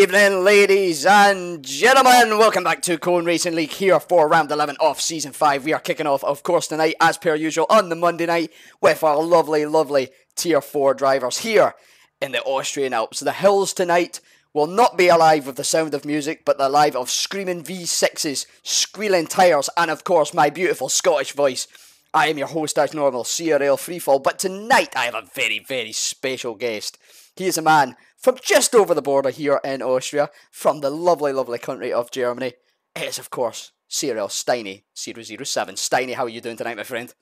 evening, ladies and gentlemen. Welcome back to Cone Racing League here for round 11 of Season 5. We are kicking off, of course, tonight, as per usual, on the Monday night with our lovely Tier 4 drivers here in the Austrian Alps. The hills tonight will not be alive with the sound of music, but the live of screaming V6s, squealing tyres, and, of course, my beautiful Scottish voice. I am your host, as normal, CRL Freefall, but tonight I have a very special guest. He is a man from just over the border here in Austria, from the lovely country of Germany. It is, of course, CRL Steiny 007. Steiny, how are you doing tonight, my friend?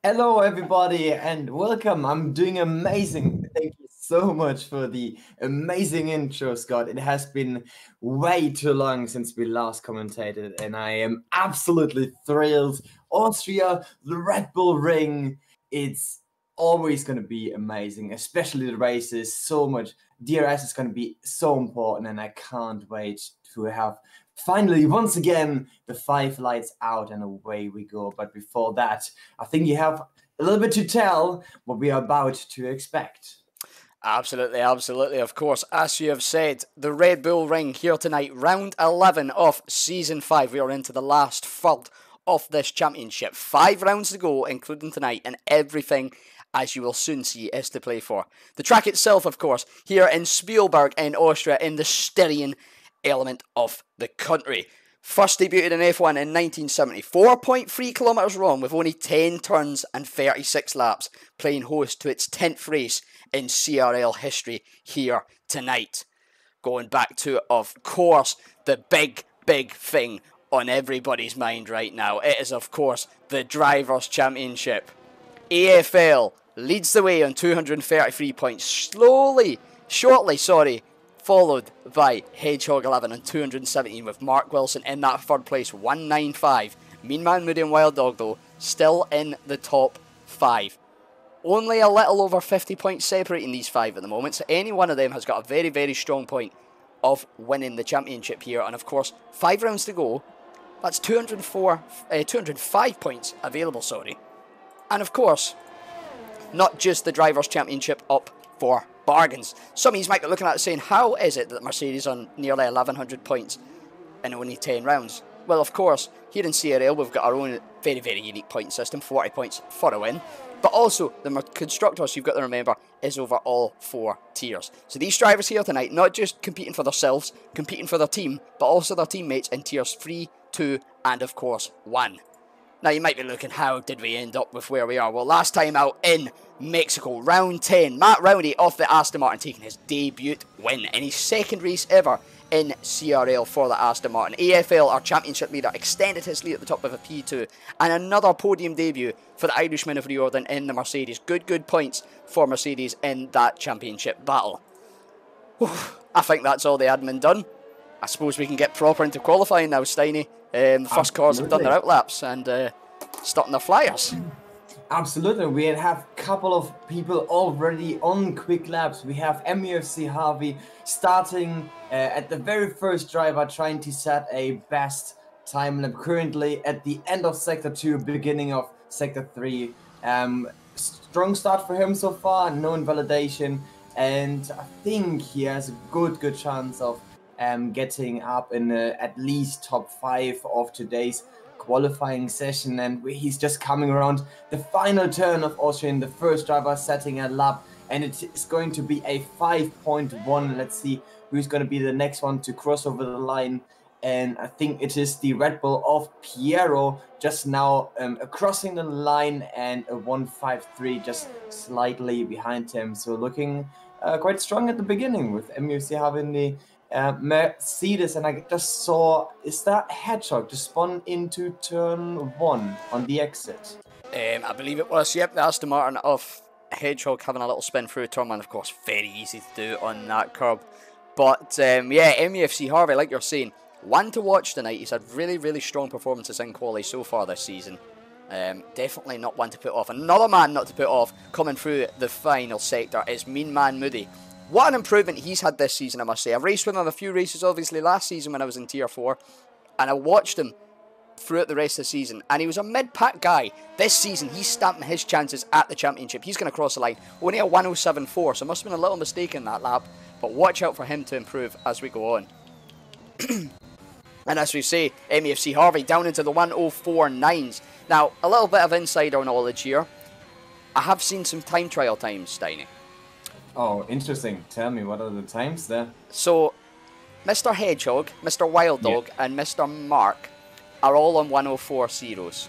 Hello, everybody, and welcome. I'm doing amazing. Thank you so much for the amazing intro, Scott. It has been way too long since we last commentated, and I am absolutely thrilled. Austria, the Red Bull Ring, it's always going to be amazing, especially the races. So much DRS is going to be so important, and I can't wait to have finally once again the 5 lights out and away we go. But before that, I think you have a little bit to tell what we are about to expect. Absolutely, of course. As you have said, the Red Bull Ring here tonight, round 11 of Season 5. We are into the last third of this championship. 5 rounds to go, including tonight, and everything, as you will soon see, is to play for. The track itself, of course, here in Spielberg in Austria, in the Styrian element of the country. First debuted in F1 in 1970. 4.3 kilometres long with only 10 turns and 36 laps, playing host to its 10th race in CRL history here tonight. Going back to, of course, the big thing on everybody's mind right now. It is, of course, the Drivers' Championship. AFL leads the way on 233 points, shortly, followed by Hedgehog 11 on 217, with Mark Wilson in that third place, 195. Mean Man Moody and Wild Dog, though, still in the top 5. Only a little over 50 points separating these 5 at the moment, so any one of them has got a very strong point of winning the championship here. And of course, 5 rounds to go. That's 205 points available, And of course, not just the Drivers' Championship up for bargains. Some of you might be looking at it saying, how is it that Mercedes on nearly 1,100 points in only 10 rounds? Well, of course, here in CRL we've got our own very unique point system, 40 points for a win. But also, the constructors, you've got to remember, is over all 4 tiers. So these drivers here tonight, not just competing for themselves, competing for their team, but also their teammates in tiers 3, 2, and of course 1. Now you might be looking, how did we end up with where we are? Well, last time out in Mexico, round 10, Matt Rowney off the Aston Martin taking his debut win in his second race ever in CRL for the Aston Martin. AFL, our championship leader, extended his lead at the top of a P2, and another podium debut for the Irishman of Riordan in the Mercedes. Good points for Mercedes in that championship battle. Whew, I think that's all the admin done. I suppose we can get proper into qualifying now, Steiny. The first cars have done their outlaps and starting their flyers. Absolutely, we have a couple of people already on quick laps. We have MUFC Harvey starting at the very first driver, trying to set a best time lap currently at the end of Sector 2, beginning of Sector 3. Strong start for him so far, no invalidation, and I think he has a good chance of getting up in at least top 5 of today's qualifying session. And he's just coming around the final turn of Austria in the first driver, setting a lap, and it is going to be a 5.1. Let's see who's going to be the next one to cross over the line, and I think it is the Red Bull of Piero just now crossing the line, and a 153 just slightly behind him, so looking quite strong at the beginning with MUFC having the Mercedes. And I just saw, is that Hedgehog just spun into turn 1 on the exit? I believe it was, yep, the Aston Martin of Hedgehog having a little spin through turn 1, of course, very easy to do on that curb. But yeah, MUFC Harvey, like you're saying, one to watch tonight. He's had really strong performances in quali so far this season. Definitely not one to put off. Another man not to put off coming through the final sector is Mean Man Moody. What an improvement he's had this season, I must say. I've raced with him a few races, obviously, last season when I was in Tier 4. And I watched him throughout the rest of the season, and he was a mid-pack guy. This season, he's stamping his chances at the championship. He's going to cross the line. Only a 107.4, so must have been a little mistake in that lap, but watch out for him to improve as we go on. And as we say, MEFC Harvey down into the 104.9s. Now, a little bit of insider knowledge here. I have seen some time trial times, Steiny. Oh, interesting. Tell me, what are the times there? So, Mr. Hedgehog, Mr. Wild Dog, and Mr. Mark are all on 104 zeros.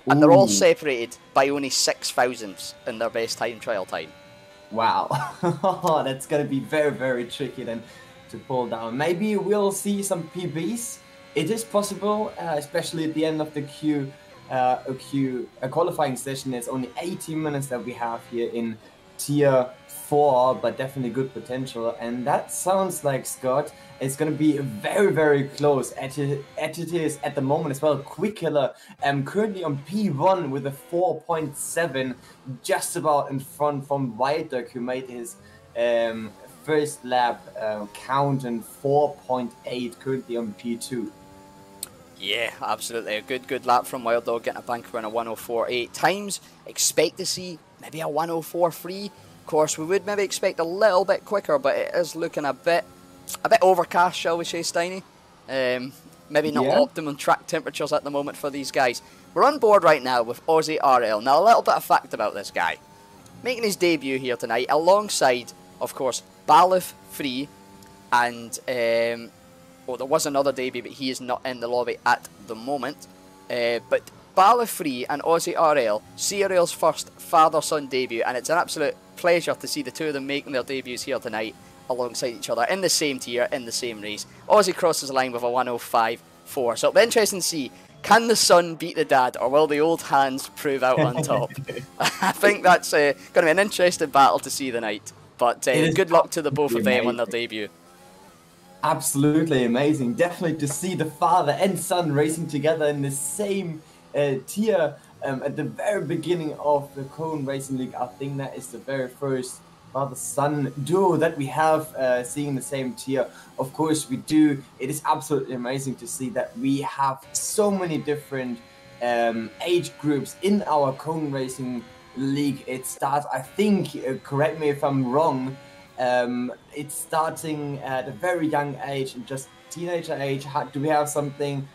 And they're all separated by only 6 thousandths in their best time trial time. Wow. That's going to be very, very tricky then to pull down. Maybe we'll see some PBs. It is possible, especially at the end of the qualifying session. It's only 18 minutes that we have here in Tier 4, but definitely good potential. And that sounds like, Scott, it's going to be very, very close as it is at the moment as well. Quick Killer currently on P1 with a 4.7, just about in front from Wild Dog, who made his first lap count in 4.8, currently on P2. Yeah, absolutely. A good lap from Wild Dog, getting a banker in a 104.8 times. Expect to see maybe a 104.3. Of course, we would maybe expect a little bit quicker, but it is looking a bit overcast, shall we say, Steiny. Maybe not optimum track temperatures at the moment for these guys. We're on board right now with Aussie RL. Now, a little bit of fact about this guy. Making his debut here tonight, alongside, of course, Balif Free and... well, there was another debut, but he is not in the lobby at the moment. But Balif Free and Aussie RL, CRL's first father-son debut, and it's an absolute pleasure to see the two of them making their debuts here tonight alongside each other in the same tier, in the same race. Aussie crosses the line with a 105.4, so it'll be interesting to see, can the son beat the dad, or will the old hands prove out on top? I think that's going to be an interesting battle to see tonight, but good luck to the both of them on their debut. Absolutely amazing. Definitely to see the father and son racing together in the same tier at the very beginning of the Cone Racing League. I think that is the very first father-son duo that we have seeing the same tier. Of course we do. It is absolutely amazing to see that we have so many different age groups in our Cone Racing League. It starts, I think, correct me if I'm wrong, it's starting at a very young age and just teenager age. Do we have something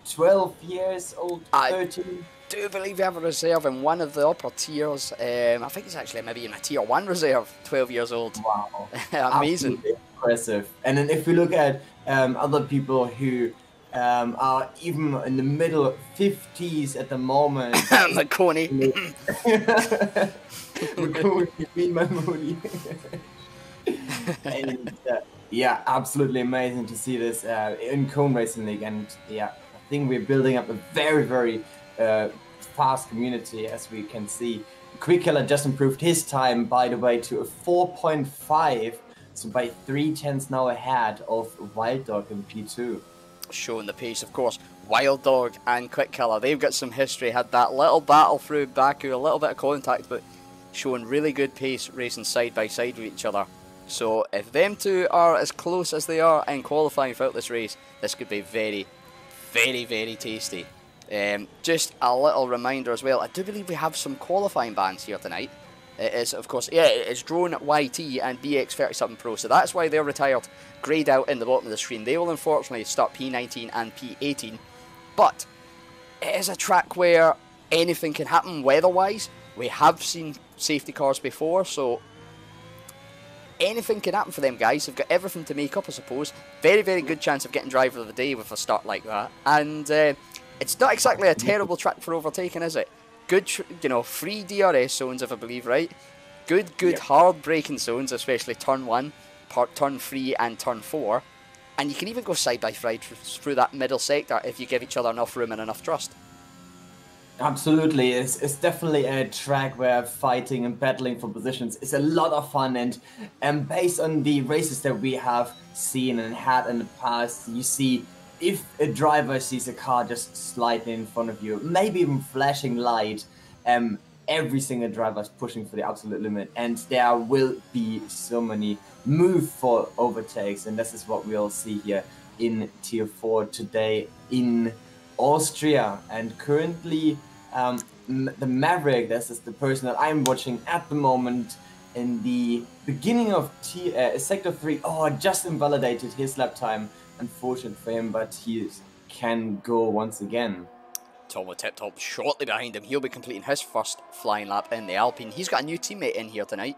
12 years old, 13? I do believe we have a reserve in one of the upper tiers. I think it's actually maybe in a tier 1 reserve, 12 years old. Wow. Amazing. Absolutely impressive. And then if we look at other people who are even in the middle 50s at the moment. McConey. McConey, mean my Moody. And yeah, absolutely amazing to see this in Cone Racing League. And yeah, I think we're building up a very, very fast community, as we can see. Quick Killer just improved his time, by the way, to a 4.5, so by 0.3 now ahead of Wild Dog in P2. Showing the pace, of course. Wild Dog and Quick Killer, they've got some history, had that little battle through Baku, a little bit of contact, but showing really good pace, racing side by side with each other. So if them two are as close as they are in qualifying throughout this race, this could be very, very, very tasty. Just a little reminder as well, I do believe we have some qualifying bans here tonight. It is, of course, yeah, it's Drone YT and BX37 Pro, so that's why they're retired, greyed out in the bottom of the screen. They will unfortunately start P19 and P18, but it is a track where anything can happen weather-wise. We have seen safety cars before, so anything can happen for them guys. They've got everything to make up, I suppose. Very, very good chance of getting driver of the day with a start like that. And it's not exactly a terrible track for overtaking, is it? Good, you know, free DRS zones, if I believe right. Good, hard braking zones, especially turn 1, turn 3 and turn 4. And you can even go side by side through that middle sector if you give each other enough room and enough trust. Absolutely, it's definitely a track where fighting and battling for positions is a lot of fun, and based on the races that we have seen and had in the past, you see if a driver sees a car just slightly in front of you, maybe even flashing light, every single driver is pushing for the absolute limit, and there will be so many move for overtakes, and this is what we'll see here in Tier 4 today in Austria, and currently the Maverick, this is the person that I'm watching at the moment, in the beginning of Sector 3, just invalidated his lap time. Unfortunate for him, but he can go once again. Tomo Tip Top shortly behind him. He'll be completing his first flying lap in the Alpine. He's got a new teammate in here tonight.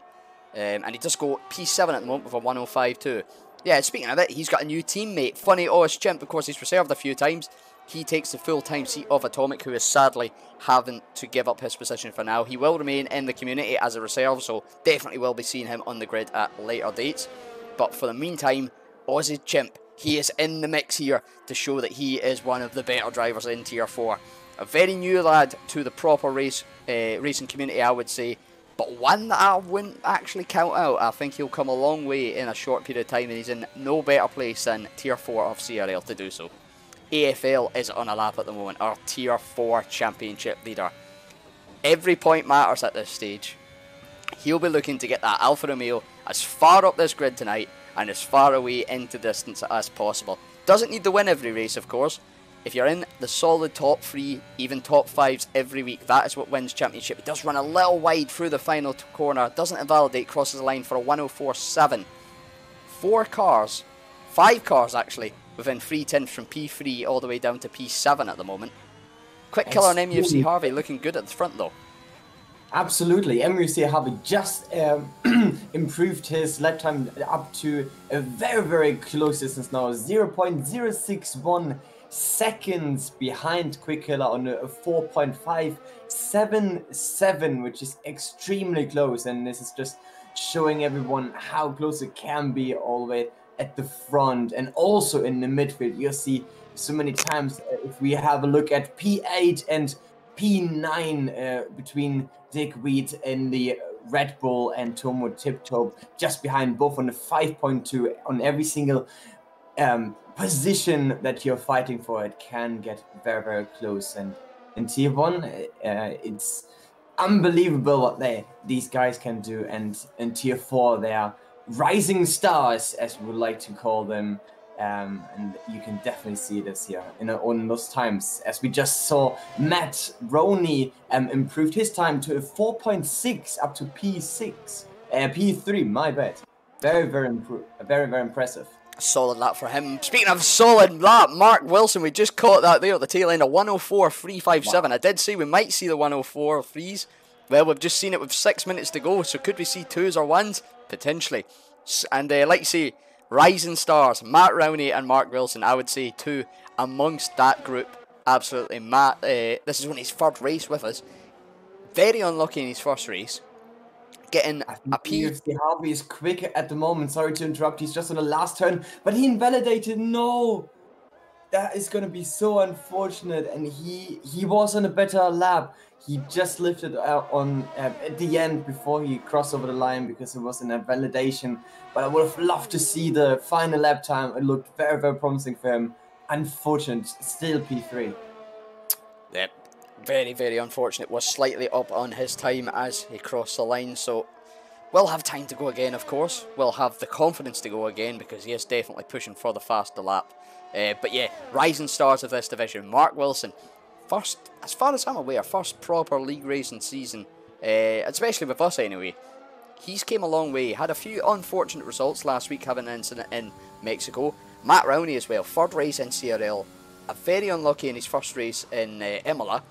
And he does go P7 at the moment with a 105 too. Yeah, speaking of it, he's got a new teammate. Funny Oz Chimp, of course, he's reserved a few times. He takes the full-time seat of Atomic, who is sadly having to give up his position for now. He will remain in the community as a reserve, so definitely will be seeing him on the grid at later dates. But for the meantime, Ozzy Chimp, he is in the mix here to show that he is one of the better drivers in Tier 4. A very new lad to the proper racing community, I would say. But one that I wouldn't actually count out. I think he'll come a long way in a short period of time, and he's in no better place than Tier 4 of CRL to do so. AFL is on a lap at the moment, our Tier 4 championship leader. Every point matters at this stage. He'll be looking to get that Alfa Romeo as far up this grid tonight and as far away into distance as possible. Doesn't need to win every race, of course. If you're in the solid top 3, even top 5s every week, that is what wins championship. He does run a little wide through the final corner, doesn't invalidate, crosses the line for a 104.7. 5 cars actually, within 3 tenths from P3 all the way down to P7 at the moment. Quick Killer and MUFC Harvey looking good at the front though. Absolutely, MUFC Harvey just improved his lap time up to a very close distance now, 0.061 seconds behind Quick Killer on a 4.577, which is extremely close, and this is just showing everyone how close it can be all the way at the front and also in the midfield. You'll see so many times if we have a look at P8 and P9 between Dick Weed in the Red Bull and Tomo Tiptoe just behind, both on the 5.2 on every single position that you're fighting for. It can get very close, and in Tier 1 it's unbelievable what these guys can do, and in Tier 4 they are rising stars, as we would like to call them, and you can definitely see this here on those times, as we just saw Matt Roney improved his time to a 4.6 up to P3, my bad. Very impressive. Solid lap for him. Speaking of solid lap, Mark Wilson, we just caught that there at the tail end, a 104.357. Wow. I did say we might see the 104.3s. Well, we've just seen it with 6 minutes to go, so could we see 2s or 1s? Potentially. And like you say, rising stars, Matt Rowney and Mark Wilson, I would say 2 amongst that group. Absolutely. Matt, this is only his third race with us. Very unlucky in his first race. Getting a P. Harvey is quick at the moment. Sorry to interrupt. He's just on the last turn, but he invalidated. No, that is going to be so unfortunate. And he was on a better lap. He just lifted on at the end before he crossed over the line because it was an invalidation. But I would have loved to see the final lap time. It looked very promising for him. Unfortunate, still P3. Yep. Very unfortunate. Was slightly up on his time as he crossed the line, so we'll have time to go again, of course. We'll have the confidence to go again because he is definitely pushing for the faster lap. But yeah, rising stars of this division. Mark Wilson, first, as far as I'm aware, first proper league racing season, especially with us anyway. He's came a long way. Had a few unfortunate results last week, having an incident in Mexico. Matt Rowney as well, third race in CRL. A very unlucky in his first race in Imola.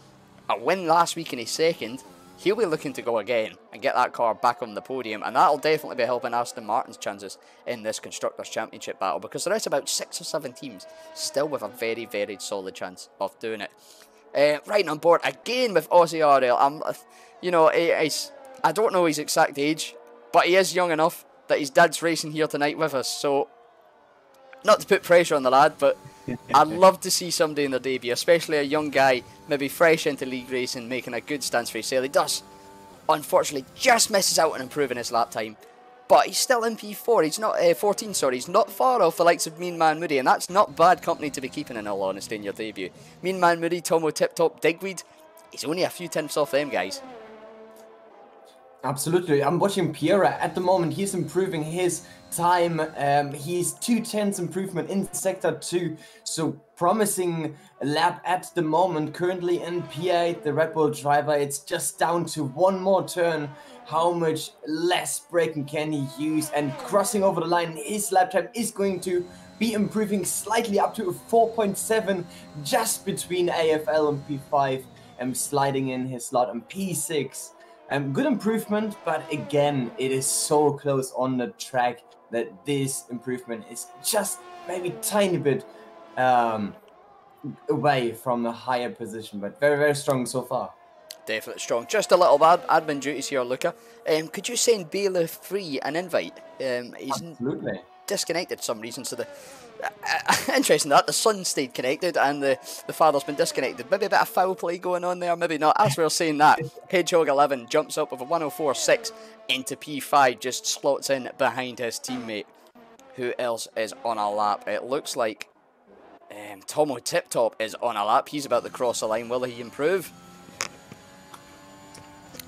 A win last week in his second. He'll be looking to go again and get that car back on the podium, and that'll definitely be helping Aston Martin's chances in this Constructors' Championship battle, because there is about 6 or 7 teams still with a very solid chance of doing it. Riding on board again with Aussie RL. You know, I don't know his exact age, but he is young enough that his dad's racing here tonight with us, so not to put pressure on the lad, but I'd love to see somebody in their debut, especially a young guy, maybe fresh into league racing, making a good stance for his sale. He does, unfortunately, just misses out on improving his lap time, but he's still in P4. He's not 14, sorry. He's not far off the likes of Mean Man Moody, and that's not bad company to be keeping, in all honesty, in your debut. Mean Man Moody, Tomo Tiptop, Digweed, he's only a few tenths off them guys. Absolutely. I'm watching Pierre at the moment. He's improving his time. He's 2/10 improvement in sector 2. So promising lap at the moment. Currently in P8, the Red Bull driver. It's just down to one more turn. How much less braking can he use? And crossing over the line, his lap time is going to be improving slightly up to a 4.7, just between AFL and P5. Sliding in his slot on P6. Good improvement, but again, it is so close on the track that this improvement is just maybe tiny bit away from the higher position, but very, very strong so far. Definitely strong. Just a little bad admin duties here, Luca. Could you send Bailey Free an invite? He's Absolutely disconnected for some reason, so the interesting that the son stayed connected and the father's been disconnected. Maybe a bit of foul play going on there, maybe not. As we were saying that, Hedgehog 11 jumps up with a 104.6 into P5, just slots in behind his teammate. Who else is on a lap? It looks like Tomo Tip Top is on a lap. He's about to cross the line. Will he improve?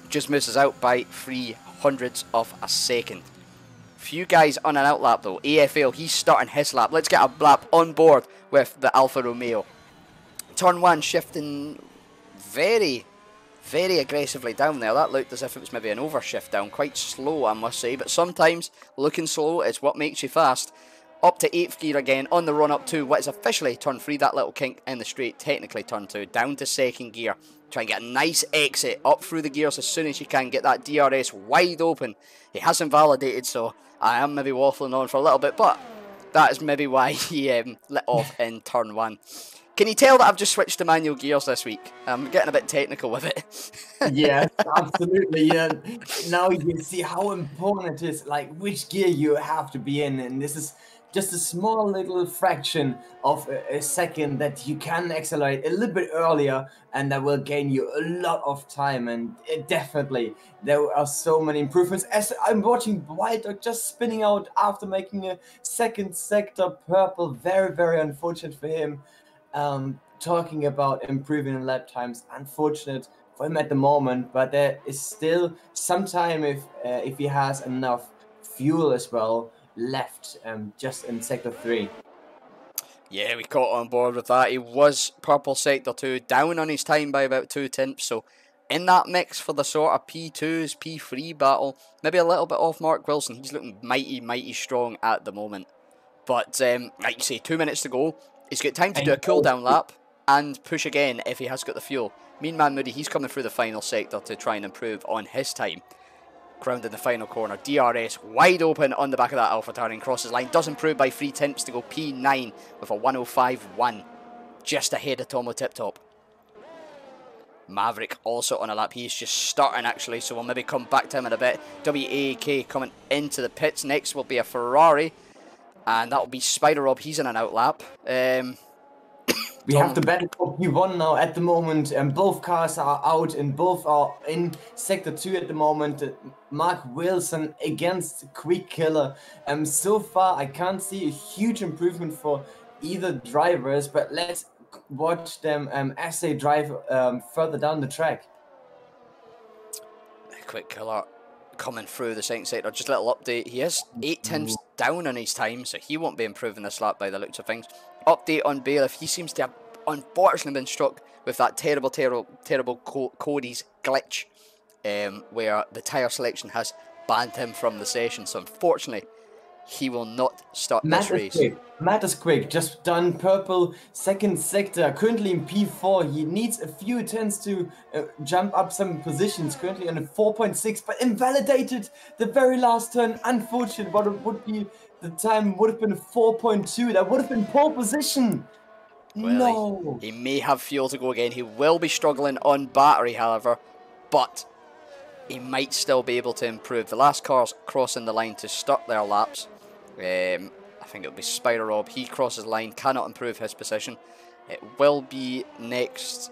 Just misses out by 0.03 of a second. Few guys on an out lap though. AFL, he's starting his lap. Let's get a lap on board with the Alfa Romeo. Turn 1 shifting very, very aggressively down there. That looked as if it was maybe an overshift down. Quite slow, I must say. But sometimes looking slow is what makes you fast. Up to 8th gear again on the run up to what is officially turn 3. That little kink in the straight, technically turn 2. Down to 2nd gear. Try and get a nice exit up through the gears as soon as you can. Get that DRS wide open. He hasn't validated, so I am maybe waffling on for a little bit, but that is maybe why he lit off in turn 1. Can you tell that I've just switched to manual gears this week? I'm getting a bit technical with it. Yes, absolutely. Yeah. Now you can see how important it is, like which gear you have to be in, and this is just a small little fraction of a second that you can accelerate a little bit earlier, and that will gain you a lot of time. And definitely there are so many improvements. As I'm watching Wild Dog just spinning out after making a 2nd sector purple, very, very unfortunate for him. Talking about improving lap times, unfortunate for him at the moment, but there is still some time if he has enough fuel as well left, just in sector 3. Yeah, we caught on board with that. He was purple sector 2, down on his time by about 2/10. So in that mix for the sort of P2s, P3 battle, maybe a little bit off Mark Wilson. He's looking mighty, mighty strong at the moment. But like you say, 2 minutes to go. He's got time to do a cool down lap and push again if he has got the fuel. Mean Man Moody, he's coming through the final sector to try and improve on his time. Ground in the final corner. DRS wide open on the back of that AlphaTauri and crosses line. Does improve by 0.3 to go P9 with a 105.1. Just ahead of Tomo Tip Top. Maverick also on a lap. He's just starting actually, so we'll maybe come back to him in a bit. WAK coming into the pits. Next will be a Ferrari. And that will be Spider Rob. He's in an out lap. We have the battle for P1 now at the moment, and both cars are out and both are in sector 2 at the moment. Mark Wilson against Quick Killer. So far I can't see a huge improvement for either drivers, but let's watch them as they drive further down the track. Quick Killer coming through the 2nd sector. Just a little update. He is 8 down on his time, so he won't be improving this lap by the looks of things. Update on Bailiff. He seems to have unfortunately been struck with that terrible Cody's glitch, where the tyre selection has banned him from the session. So unfortunately, he will not start this race. Matt is quick, just done purple 2nd sector, currently in P4. He needs a few attempts to jump up some positions, currently on a 4.6, but invalidated the very last turn. Unfortunate, what it would be, the time would have been 4.2, that would have been pole position. Well, no. He may have fuel to go again. He will be struggling on battery, however, but he might still be able to improve. The last car's crossing the line to start their laps. I think it'll be Spider Rob. He crosses the line, cannot improve his position. It will be next,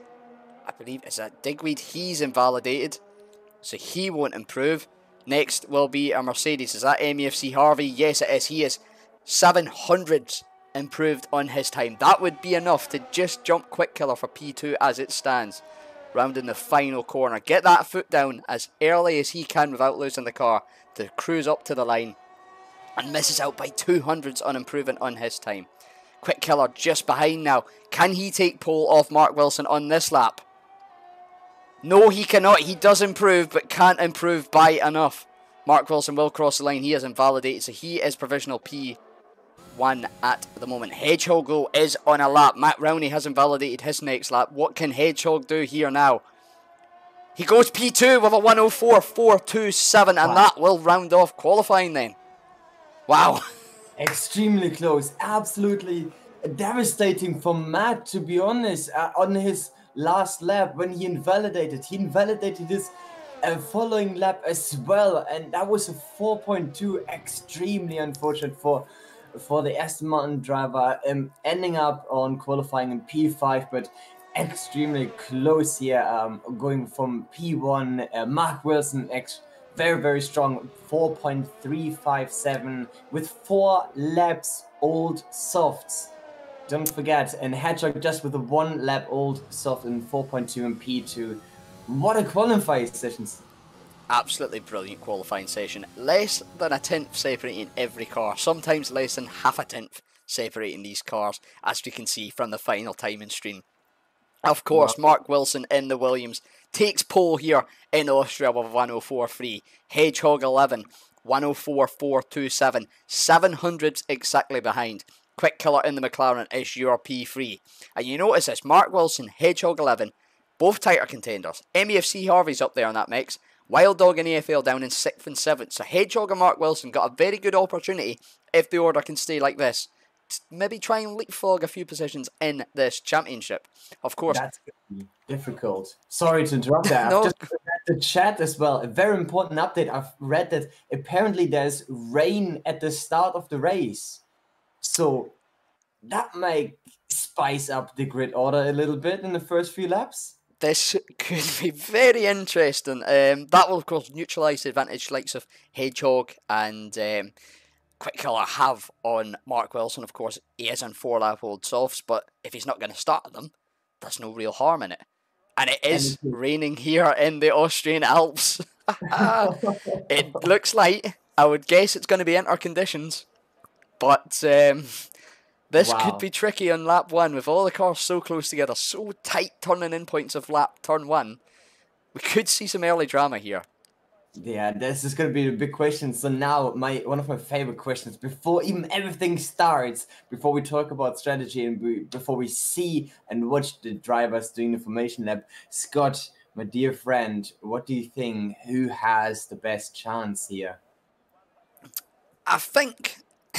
I believe, is that Digweed? He's invalidated, so he won't improve. Next will be a Mercedes. Is that MEFC Harvey? Yes, it is. He is 700 improved on his time. That would be enough to just jump Quick Killer for P2 as it stands. rounding the final corner. Get that foot down as early as he can without losing the car to cruise up to the line, and misses out by 200ths on improvement on his time. Quick Killer just behind now. Can he take pole off Mark Wilson on this lap? No, he cannot. He does improve, but can't improve by enough. Mark Wilson will cross the line. He is invalidated, so he is provisional P1 at the moment. Hedgehog, though, is on a lap. Matt Rowney has invalidated his next lap. What can Hedgehog do here now? He goes P2 with a 104.427, and that will round off qualifying then. Wow. Extremely close. Absolutely devastating for Matt, to be honest, on his last lap when he invalidated. He invalidated his following lap as well, and that was a 4.2. Extremely unfortunate for the Aston Martin driver, ending up on qualifying in P5, but extremely close here, going from P1. Mark Wilson, very, very strong, 4.357 with 4 laps old softs. Don't forget, and Hedgehog just with a 1 lap old soft in 4.2 and P2. What a qualifying sessions. Absolutely brilliant qualifying session. Less than a tenth separating every car. Sometimes less than half a tenth separating these cars, as we can see from the final timing stream. Of course, Mark Wilson in the Williams takes pole here in Austria with 104.3. Hedgehog 11, 104.427. 700 exactly behind. Quick Killer in the McLaren is your P3. And you notice this, Mark Wilson, Hedgehog 11, both tighter contenders. MEFC Harvey's up there in that mix. Wild Dog and AFL down in 6th and 7th. So Hedgehog and Mark Wilson got a very good opportunity, if the order can stay like this, to maybe try and leapfrog a few positions in this championship. Of course. That's going to be difficult. Sorry to interrupt that. No. I've just read the chat as well. A very important update. I've read that apparently there's rain at the start of the race. So that might spice up the grid order a little bit in the first few laps. This could be very interesting. That will, of course, neutralise the advantage likes of Hedgehog and Quick Killer have on Mark Wilson. Of course, he is on 4 lap old softs, but if he's not going to start them, there's no real harm in it. And it is raining here in the Austrian Alps. It looks light. I would guess it's going to be inter conditions. But this could be tricky on lap 1 with all the cars so close together, so tight turning in points of lap turn 1. We could see some early drama here. Yeah, this is going to be a big question. So now, one of my favorite questions, before even everything starts, before we talk about strategy and before we see and watch the drivers doing the formation lap, Scott, my dear friend, what do you think? Who has the best chance here? I think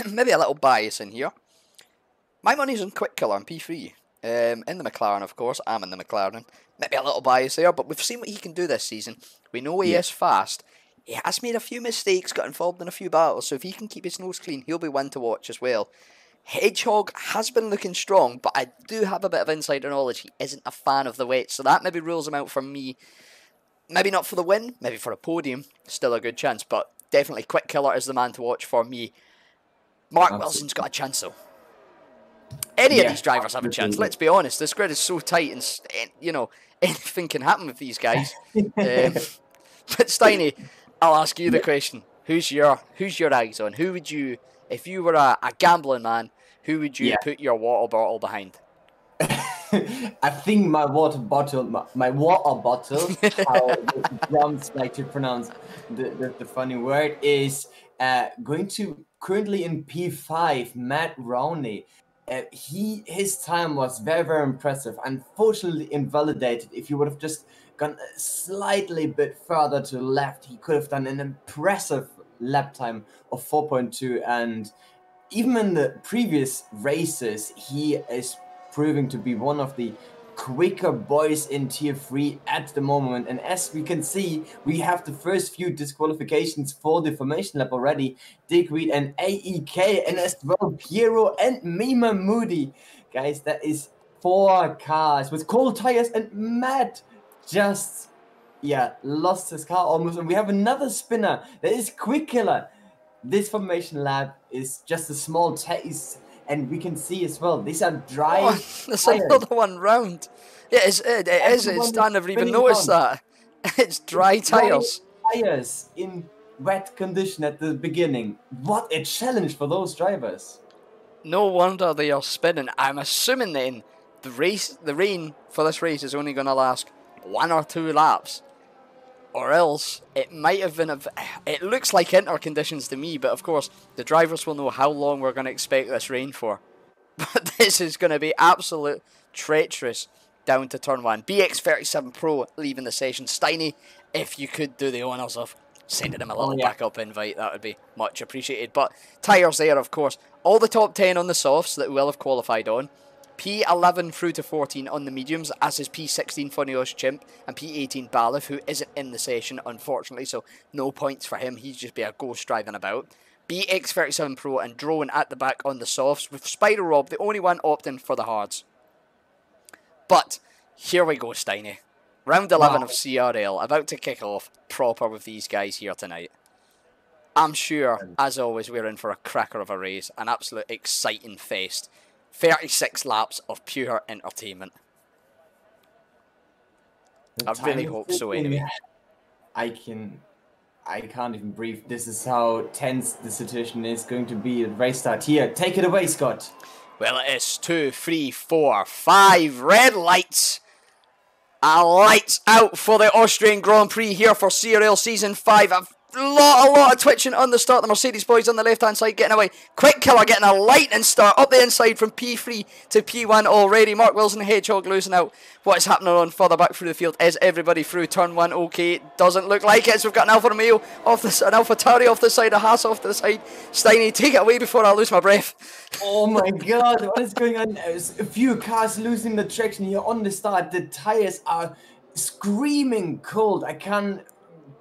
maybe a little bias in here. My money's on Quick Killer and P3. In the McLaren, of course. I'm in the McLaren. Maybe a little bias there, but we've seen what he can do this season. We know he is fast. He has made a few mistakes, got involved in a few battles, so if he can keep his nose clean, he'll be one to watch as well. Hedgehog has been looking strong, but I do have a bit of insider knowledge. He isn't a fan of the wet, so that maybe rules him out for me. Maybe not for the win, maybe for a podium. Still a good chance, but definitely Quick Killer is the man to watch for me. Mark Wilson's got a chance, though. Any of these drivers have a chance. Let's be honest. This grid is so tight, and you know anything can happen with these guys. But Steiny, I'll ask you the question: Who's your eyes on? Who would you, if you were a gambling man, who would you put your water bottle behind? I think my water bottle, how the drums like to pronounce the funny word, is going to currently in P5, Matt Rowney. His time was very, very impressive. Unfortunately invalidated. If he would have just gone slightly bit further to the left, he could have done an impressive lap time of 4.2. And even in the previous races, he is proving to be one of the quicker boys in Tier 3 at the moment. And as we can see, we have the first few disqualifications for the formation lap already. Digweed and AEK, and as well Piero and Mima Moody. Guys, that is 4 cars with cold tires, and Matt just lost his car almost. And we have another spinner, that is Quick Killer. This formation lap is just a small taste and we can see as well, these are dry Oh, there's tires. another one round. Yeah, it is. I never even noticed that. It's dry tires. Tires in wet condition at the beginning. What a challenge for those drivers. No wonder they are spinning. I'm assuming then the rain for this race is only going to last 1 or 2 laps. Or else, it might have been, it looks like inter conditions to me, but of course, the drivers will know how long we're going to expect this rain for. But this is going to be absolute treacherous down to turn 1. BX37 Pro leaving the session. Steiny, if you could do the honours of sending him a little backup invite, that would be much appreciated. But tyres there, of course. All the top 10 on the softs that we will have qualified on. P11 through to 14 on the mediums, as is P16 Funios Chimp and P18 Balif, who isn't in the session, unfortunately, so no points for him. He's just be a ghost driving about. BX37 Pro and Drone at the back on the softs, with Spider Rob, the only one opting for the hards. But here we go, Steiny. Round 11 of CRL, about to kick off proper with these guys here tonight. I'm sure, as always, we're in for a cracker of a race, an absolute exciting fest. 36 laps of pure entertainment. I really hope so anyway. I can't even breathe. This is how tense the situation is going to be at race start. Here, take it away, Scott. Well, it is 2, 3, 4, 5 red lights. And lights out for the Austrian Grand Prix here for CRL Season 5. A lot of twitching on the start. The Mercedes boys on the left-hand side getting away. Quick Killer getting a lightning start up the inside from P3 to P1 already. Mark Wilson, Hedgehog losing out. What is happening on further back through the field? Is everybody through turn 1? Okay, doesn't look like it. So we've got an Alfa Romeo off this, an AlphaTauri off the side, a Haas off to the side. Steiny, take it away before I lose my breath. Oh my god, what is going on? There's a few cars losing the traction here on the start. The tires are screaming cold. I can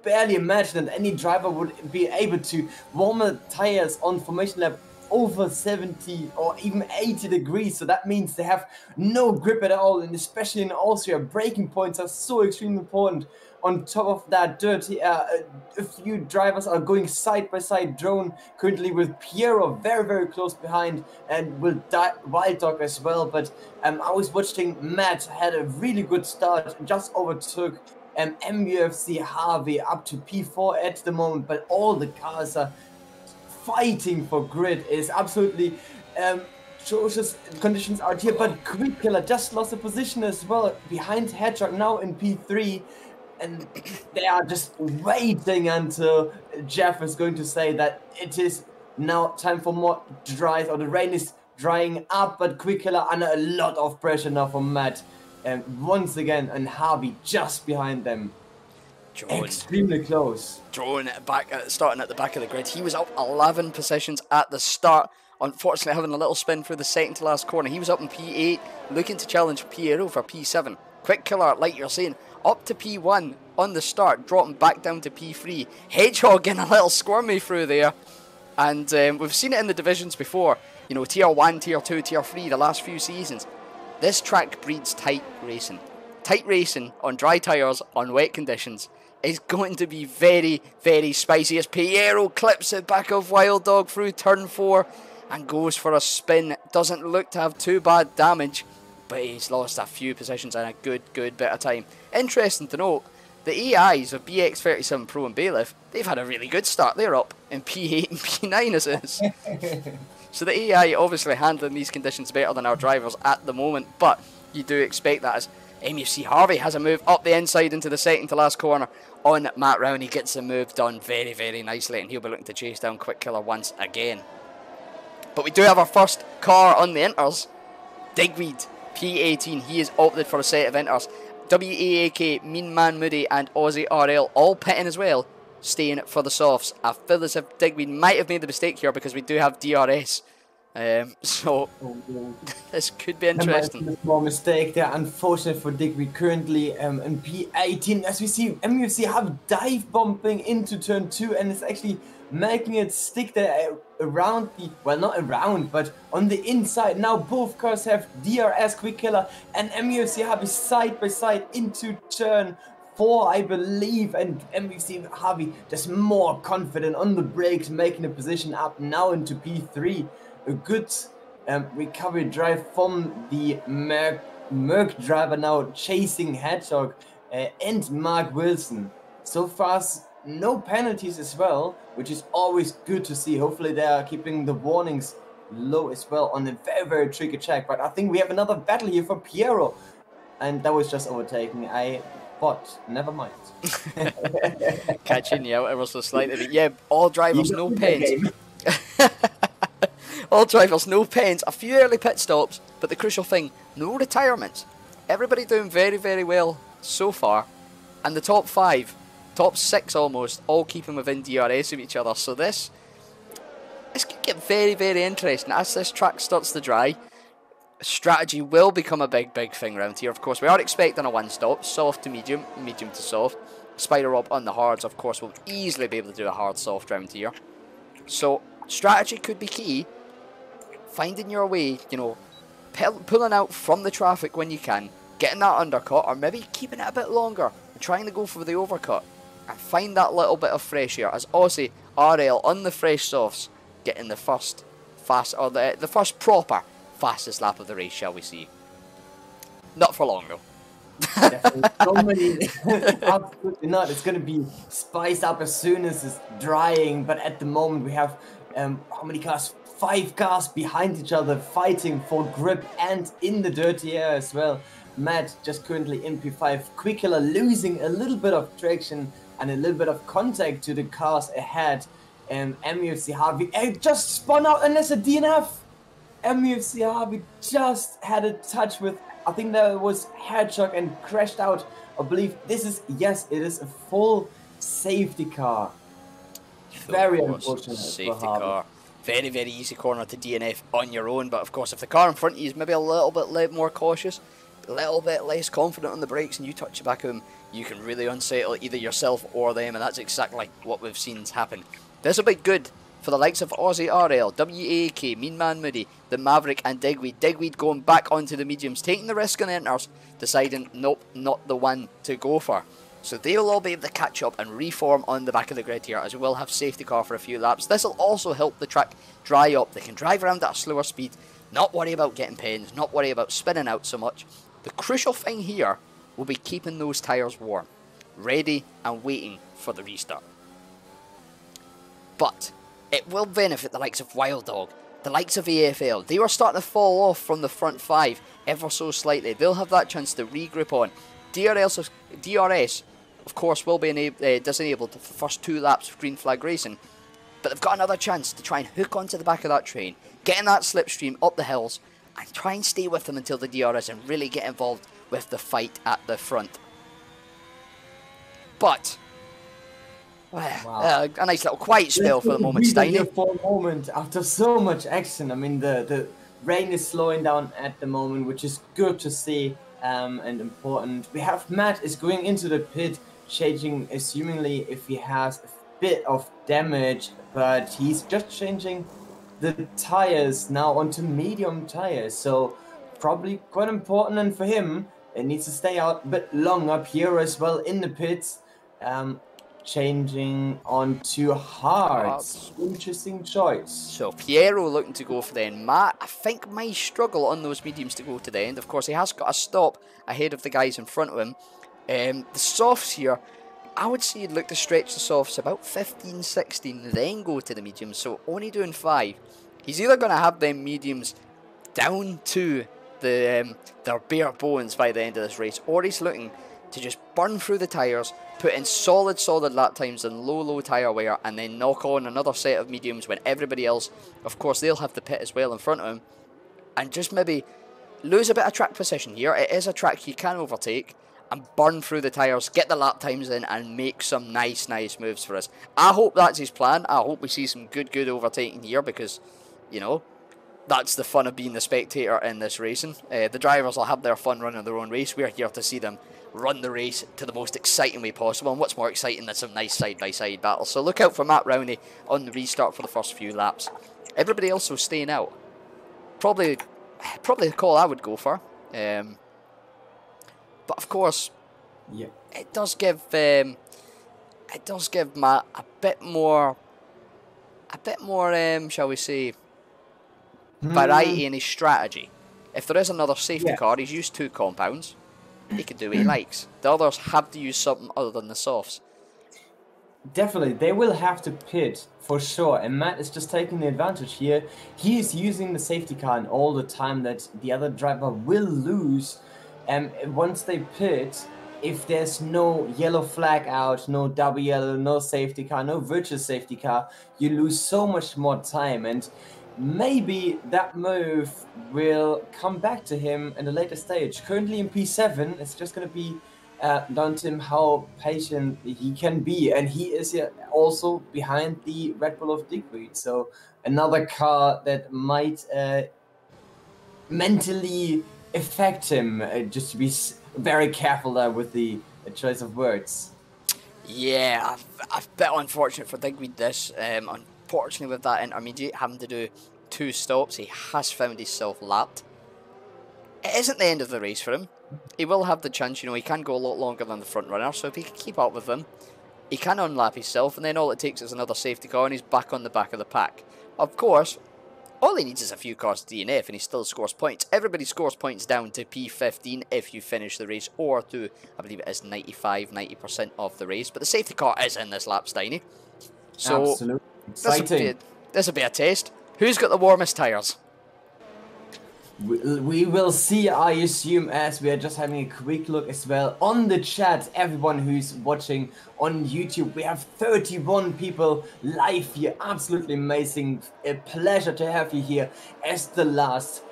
barely imagine that any driver would be able to warm the tires on formation lap over 70 or even 80 degrees. So that means they have no grip at all, and especially in Austria, braking points are so extremely important. On top of that, dirty air, a few drivers are going side by side. Drone currently with Piero very close behind, and will Wild Dog as well. But I was watching Matt had a really good start, just overtook MUFC Harvey up to P4 at the moment, but all the cars are fighting for grid. Is absolutely atrocious conditions out here, but Quick Killer just lost a position as well behind Hedgehog now in P3, and they are just waiting until Jeff is going to say that it is now time for more dries, or the rain is drying up. But Quick Killer under a lot of pressure now from Matt. And once again, and Harvey just behind them. Drone. Extremely close. Drone starting at the back of the grid. He was up 11 positions at the start. Unfortunately, having a little spin through the second to last corner. He was up in P8, looking to challenge Piero for P7. Quick Killer, like you're saying, up to P1 on the start, dropping back down to P3. Hedgehog getting a little squirmy through there. And we've seen it in the divisions before. You know, Tier 1, Tier 2, Tier 3, the last few seasons. This track breeds tight racing. Tight racing on dry tyres, on wet conditions, is going to be very spicy as Piero clips it back of Wild Dog through turn 4 and goes for a spin. Doesn't look to have too bad damage, but he's lost a few positions and a good bit of time. Interesting to note, the AIs of BX37 Pro and Bailiff, they've had a really good start. They're up in P8 and P9 as it is. So the AI obviously handling these conditions better than our drivers at the moment, but you do expect that as MUFC Harvey has a move up the inside into the second to last corner on Matt Rown. He gets the move done very nicely, and he'll be looking to chase down Quick Killer once again. But we do have our first car on the inters. Digweed, P18, he is opted for a set of inters. WAAK, Mean Man Moody and Aussie RL all pitting as well, staying for the softs. I feel as if Digweed might have made the mistake here because we do have DRS. This could be interesting. A small mistake there, unfortunate for Digweed. Currently in P18, as we see MUFC have dive bombing into turn 2, and it's actually making it stick there around the, well, not around, but on the inside. Now both cars have DRS, Quick Killer and MUFC Harvey side by side into turn 4, I believe, and MUFC Harvey just more confident on the brakes, making the position up now into P3. A good recovery drive from the Merc driver now chasing Hedgehog and Mark Wilson. So far, no penalties as well, which is always good to see. Hopefully they are keeping the warnings low as well on a very, very tricky track. But I think we have another battle here for Piero. And that was just overtaking. But never mind. Catching you out ever so slightly. But yeah, all drivers, no pens. All drivers, no pens. A few early pit stops, but the crucial thing, no retirements. Everybody doing very, very well so far. And the top 5, top 6 almost, all keeping within DRS of each other. So this could get very, very interesting as this track starts to dry. Strategy will become a big, big thing around here. Of course, we are expecting a one-stop, soft to medium, medium to soft. Spider up on the hards, of course, will easily be able to do a hard-soft round here. So, strategy could be key. Finding your way, you know, pulling out from the traffic when you can, getting that undercut, or maybe keeping it a bit longer and trying to go for the overcut. And find that little bit of fresh air, as Aussie RL on the fresh softs, getting the first the first proper fastest lap of the race, shall we see. Not for long though. Definitely. So many. Absolutely not. It's going to be spiced up as soon as it's drying, but at the moment we have how many cars? 5 cars behind each other fighting for grip and in the dirty air as well. Matt just currently in P5. Quickiller losing a little bit of traction and a little bit of contact to the cars ahead. MUFC Harvey just spun out unless a DNF. MUFC Harvey just had a touch with, I think that was Hedgehog and crashed out. I believe this is, yes, it is a full safety car. Very unfortunate. Safety car. Very, very easy corner to DNF on your own. But of course, if the car in front of you is maybe a little bit more cautious, a little bit less confident on the brakes, and you touch the back of them, you can really unsettle either yourself or them. And that's exactly what we've seen happen. This will be good for the likes of Aussie RL, WAK, Mean Man Moody, the Maverick and Digweed. Digweed going back onto the mediums, taking the risk on the inters, deciding, nope, not the one to go for. So they'll all be able to catch up and reform on the back of the grid here, as we will have safety car for a few laps. This will also help the track dry up. They can drive around at a slower speed, not worry about getting pens, not worry about spinning out so much. The crucial thing here will be keeping those tyres warm, ready and waiting for the restart. But it will benefit the likes of Wild Dog, the likes of AFL. They were starting to fall off from the front 5 ever so slightly. They'll have that chance to regroup on. DRS, of course, will be disabled for the first 2 laps of green flag racing. But they've got another chance to try and hook onto the back of that train, get in that slipstream up the hills, and try and stay with them until the DRS and really get involved with the fight at the front. But wow. A nice little quiet spell for the moment, Steiny. For a moment, after so much action, I mean, the rain is slowing down at the moment, which is good to see and important. We have Matt is going into the pit, changing, assumingly, if he has a bit of damage, but he's just changing the tires now onto medium tires, so probably quite important, and for him, it needs to stay out a bit longer. Piero as well in the pits. Changing onto hards. Interesting choice. So Piero looking to go for the end. Matt, I think, might struggle on those mediums to go to the end. Of course, he has got a stop ahead of the guys in front of him. The softs here, I would say he'd look to stretch the softs about 15, 16, then go to the mediums. So only doing 5. He's either going to have them mediums down to their bare bones by the end of this race, or he's looking to just burn through the tyres, put in solid lap times and low tyre wear, and then knock on another set of mediums when everybody else, of course, they'll have the pit as well in front of him, and just maybe lose a bit of track position here. It is a track you can overtake, and burn through the tyres, get the lap times in, and make some nice moves for us. I hope that's his plan. I hope we see some good overtaking here, because, you know, that's the fun of being the spectator in this racing. The drivers will have their fun running their own race. We're here to see them run the race to the most exciting way possible, and what's more exciting than some nice side-by-side battles. So look out for Matt Rowney on the restart for the first few laps. Everybody else will staying out. Probably the call I would go for. But of course, yeah, it does give Matt a bit more, shall we say, variety in his strategy. If there is another safety car, he's used 2 compounds. He can do what he likes. The others have to use something other than the softs. Definitely, they will have to pit for sure, and Matt is just taking the advantage here. He is using the safety car and all the time that the other driver will lose. And once they pit, if there's no yellow flag out, no double yellow, no safety car, no virtual safety car, you lose so much more time. And maybe that move will come back to him in a later stage. Currently in P7, it's just going to be down to him how patient he can be, and he is also behind the Red Bull of Dickweed, so another car that might mentally affect him, just to be very careful there with the choice of words. Yeah, a bit unfortunate for Digweed this. Unfortunately with that intermediate having to do 2 stops, he has found himself lapped. It isn't the end of the race for him. He will have the chance, you know, he can go a lot longer than the front runner, so if he can keep up with them, he can unlap himself, and then all it takes is another safety car and he's back on the back of the pack. Of course, all he needs is a few cars to DNF and he still scores points. Everybody scores points down to P15 if you finish the race, or to, I believe it is 90% of the race, but the safety car is in this lap, Steiny. So, absolutely exciting. This will be a test. Who's got the warmest tyres? We will see, I assume, as we are just having a quick look as well on the chat. Everyone who's watching on YouTube, we have 31 people live here. Absolutely amazing. A pleasure to have you here as the last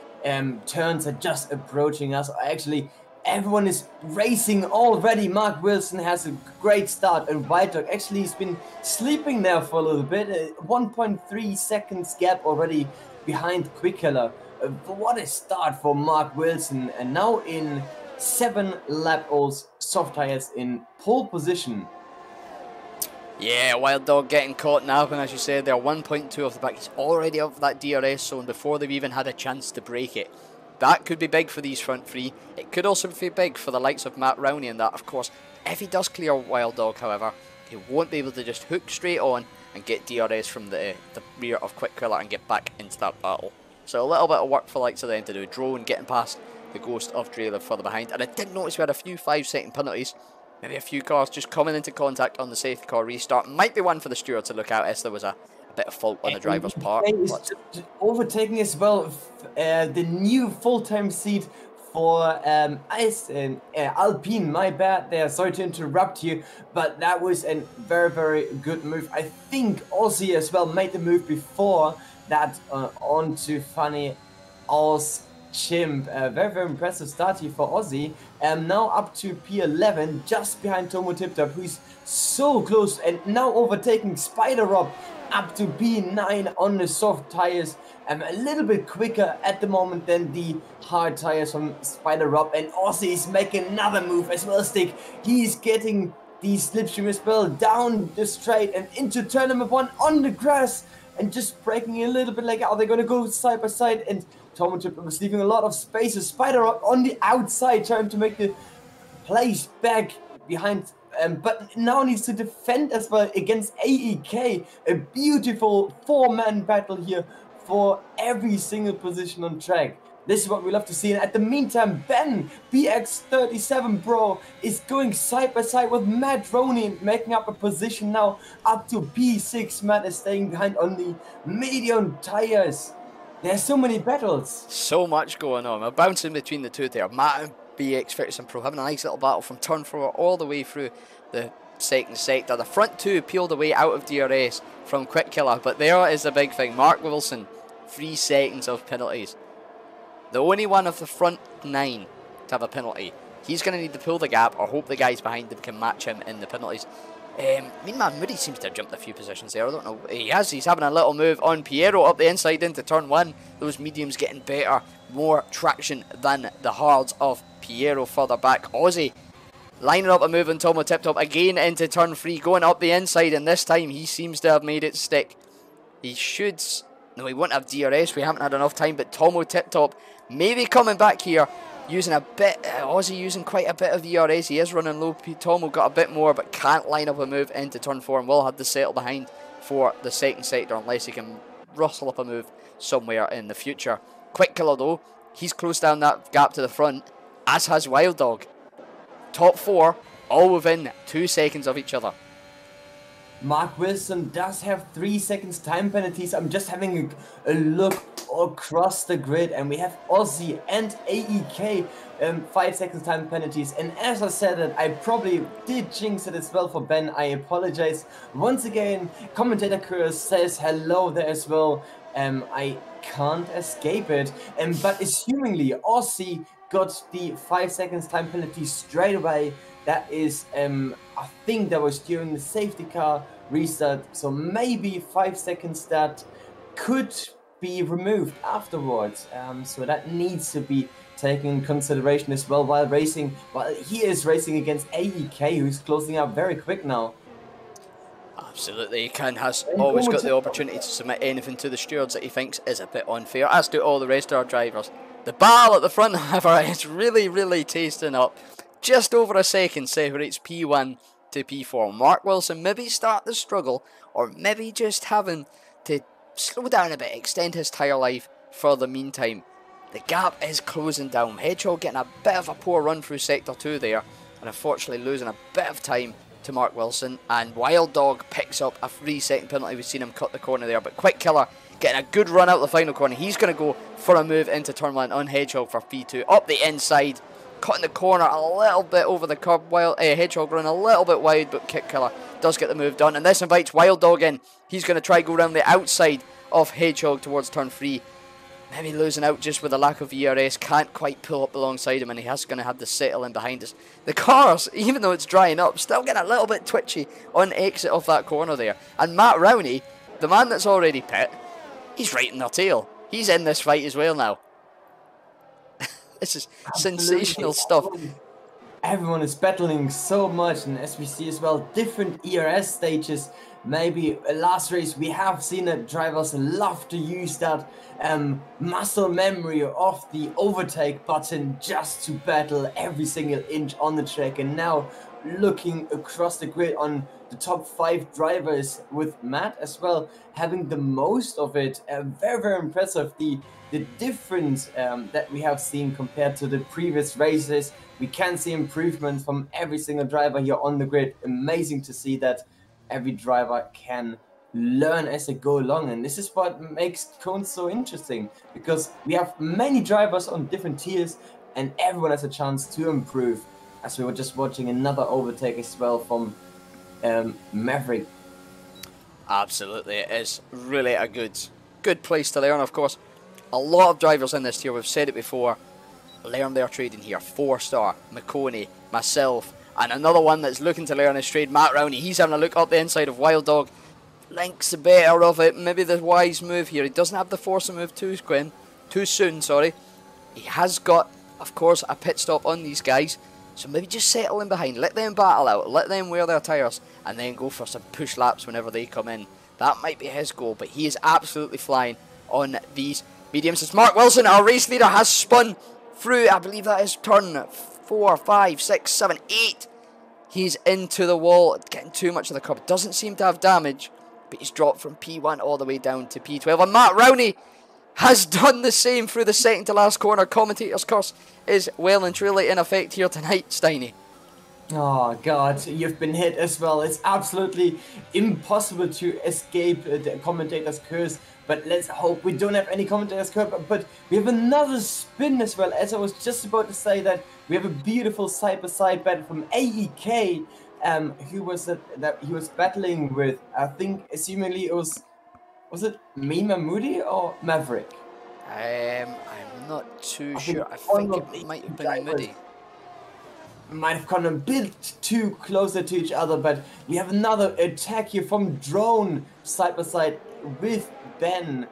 turns are just approaching us. Actually, everyone is racing already. Mark Wilson has a great start, and White Dog actually has been sleeping there for a little bit. 1.3 seconds gap already behind Quick Killer. What a start for Mark Wilson, and now in 7 lap olds soft tires in pole position. Yeah, Wild Dog getting caught now, and as you said, they're 1.2 off the back. He's already off that DRS zone before they've even had a chance to break it. That could be big for these front 3. It could also be big for the likes of Matt Rowney, and that, of course, if he does clear Wild Dog, however, he won't be able to just hook straight on and get DRS from the rear of Quick Killer and get back into that battle. So a little bit of work for likes of them to do. Drone getting past the ghost of Drayler further behind. And I did notice we had a few 5-second penalties. Maybe a few cars just coming into contact on the safety car restart. Might be one for the steward to look out as there was a bit of fault on the driver's part. Overtaking as well the new full-time seat for Alpine. My bad there, sorry to interrupt you, but that was a very, very good move. I think Aussie as well made the move before that on to Funny Aus Chimp. Very, very impressive start here for Aussie. Now up to P11, just behind Tomo Tiptop, who's so close, and now overtaking Spider Rob up to P9 on the soft tires. A little bit quicker at the moment than the hard tires from Spider Rob, and Aussie is making another move as well, Stick. He's getting the slipstream as well down the straight and into turn number 1 on the grass, and just braking a little bit like, are they going to go side by side? And Tomo Chip was leaving a lot of spaces. Spider Rock on the outside, trying to make the place back behind, but now needs to defend as well against AEK. A beautiful 4-man battle here for every single position on track. This is what we love to see. And at the meantime, Ben, BX37 Bro, is going side by side with Matt Roney, making up a position now up to P6. Matt is staying behind on the medium tires. There's so many battles. So much going on. We're bouncing between the two there. Matt and BX37 Pro having a nice little battle from turn 4 all the way through the second sector. The front 2 peeled away out of DRS from Quick Killer, but there is the big thing. Mark Wilson, 3 seconds of penalties. The only one of the front 9 to have a penalty. He's going to need to pull the gap or hope the guys behind him can match him in the penalties. Mean Man Moody seems to have jumped a few positions there. I don't know. He's having a little move on Piero up the inside into turn 1. Those mediums getting better, more traction than the hards of Piero further back. Aussie lining up a move on Tomo Tiptop again into turn 3, going up the inside, and this time he seems to have made it stick. He should... No, he won't have DRS. We haven't had enough time, but Tomo Tiptop maybe coming back here, using a bit, Aussie using quite a bit of DRS. He is running low. Tomo got a bit more, but can't line up a move into turn 4, and will have to settle behind for the second sector unless he can rustle up a move somewhere in the future. Quick Killer though, he's closed down that gap to the front, as has Wild Dog. Top 4, all within 2 seconds of each other. Mark Wilson does have 3 seconds time penalties. I'm just having a look across the grid, and we have Aussie and AEK 5 seconds time penalties. And as I said it, I probably did jinx it as well for Ben. I apologize. Once again, commentator Curse says hello there as well. I can't escape it. But assumingly, Aussie got the 5 seconds time penalty straight away. That is, I think that was during the safety car restart, so maybe 5 seconds that could be removed afterwards. So that needs to be taken in consideration as well while racing. While he is racing against AEK, who's closing up very quick now. Absolutely, Ken has always got the opportunity to submit anything to the stewards that he thinks is a bit unfair, as do all the rest of our drivers. The battle at the front, however, is really tasting up. Just over a second separates P1 to P4. Mark Wilson maybe start the struggle, or maybe just having to slow down a bit, extend his tyre life for the meantime. The gap is closing down. Hedgehog getting a bit of a poor run through Sector 2 there, and unfortunately losing a bit of time to Mark Wilson. And Wild Dog picks up a 3-second penalty. We've seen him cut the corner there, but Quick Killer getting a good run out the final corner. He's going to go for a move into turn 1 on Hedgehog for P2. Up the inside, cutting the corner a little bit over the curb. Hedgehog running a little bit wide, but Kick Killer does get the move done. And this invites Wild Dog in. He's going to try go around the outside of Hedgehog towards turn 3. Maybe losing out just with a lack of ERS. Can't quite pull up alongside him, and he has going to have to settle in behind us. The cars, even though it's drying up, still getting a little bit twitchy on exit of that corner there. And Matt Rowney, the man that's already pit, he's right in their tail. He's in this fight as well now. This is sensational stuff. Everyone is battling so much, and as we see as well, different ERS stages. Maybe last race we have seen that drivers love to use that muscle memory of the overtake button just to battle every single inch on the track. And now looking across the grid on the top 5 drivers, with Matt as well having the most of it. Very impressive, the difference that we have seen compared to the previous races. We can see improvements from every single driver here on the grid. Amazing to see that every driver can learn as they go along, and this is what makes Cone so interesting, because we have many drivers on different tiers and everyone has a chance to improve, as we were just watching another overtake as well from Maverick. Absolutely, it is really a good place to learn. Of course, a lot of drivers in this tier, we've said it before, learn their trade in here. 4-star, McConey, myself, and another one that's looking to learn his trade, Matt Rowney. He's having a look up the inside of Wild Dog. Link's the better of it. Maybe the wise move here. He doesn't have the force to move too soon. He has got, of course, a pit stop on these guys. So maybe just settle in behind. Let them battle out. Let them wear their tyres. And then go for some push laps whenever they come in. That might be his goal. But he is absolutely flying on these mediums. It's Mark Wilson, our race leader, has spun through. I believe that is turn 4, 5, 6, 7, 8. He's into the wall, getting too much of the curb. Doesn't seem to have damage, but he's dropped from P1 all the way down to P12. And Matt Rowney has done the same through the second to last corner. Commentator's curse is well and truly in effect here tonight, Steiny. Oh god, you've been hit as well. It's absolutely impossible to escape the commentator's curse. But let's hope we don't have any commentators curse. But we have another spin as well. As I was just about to say, that we have a beautiful side-by-side battle from AEK, who was battling with, I think, assumingly it was it Mima Moody or Maverick? I'm not too sure. I think it might have been Moody. Might have gone a bit too closer to each other, but we have another attack here from Drone side by side with Ben,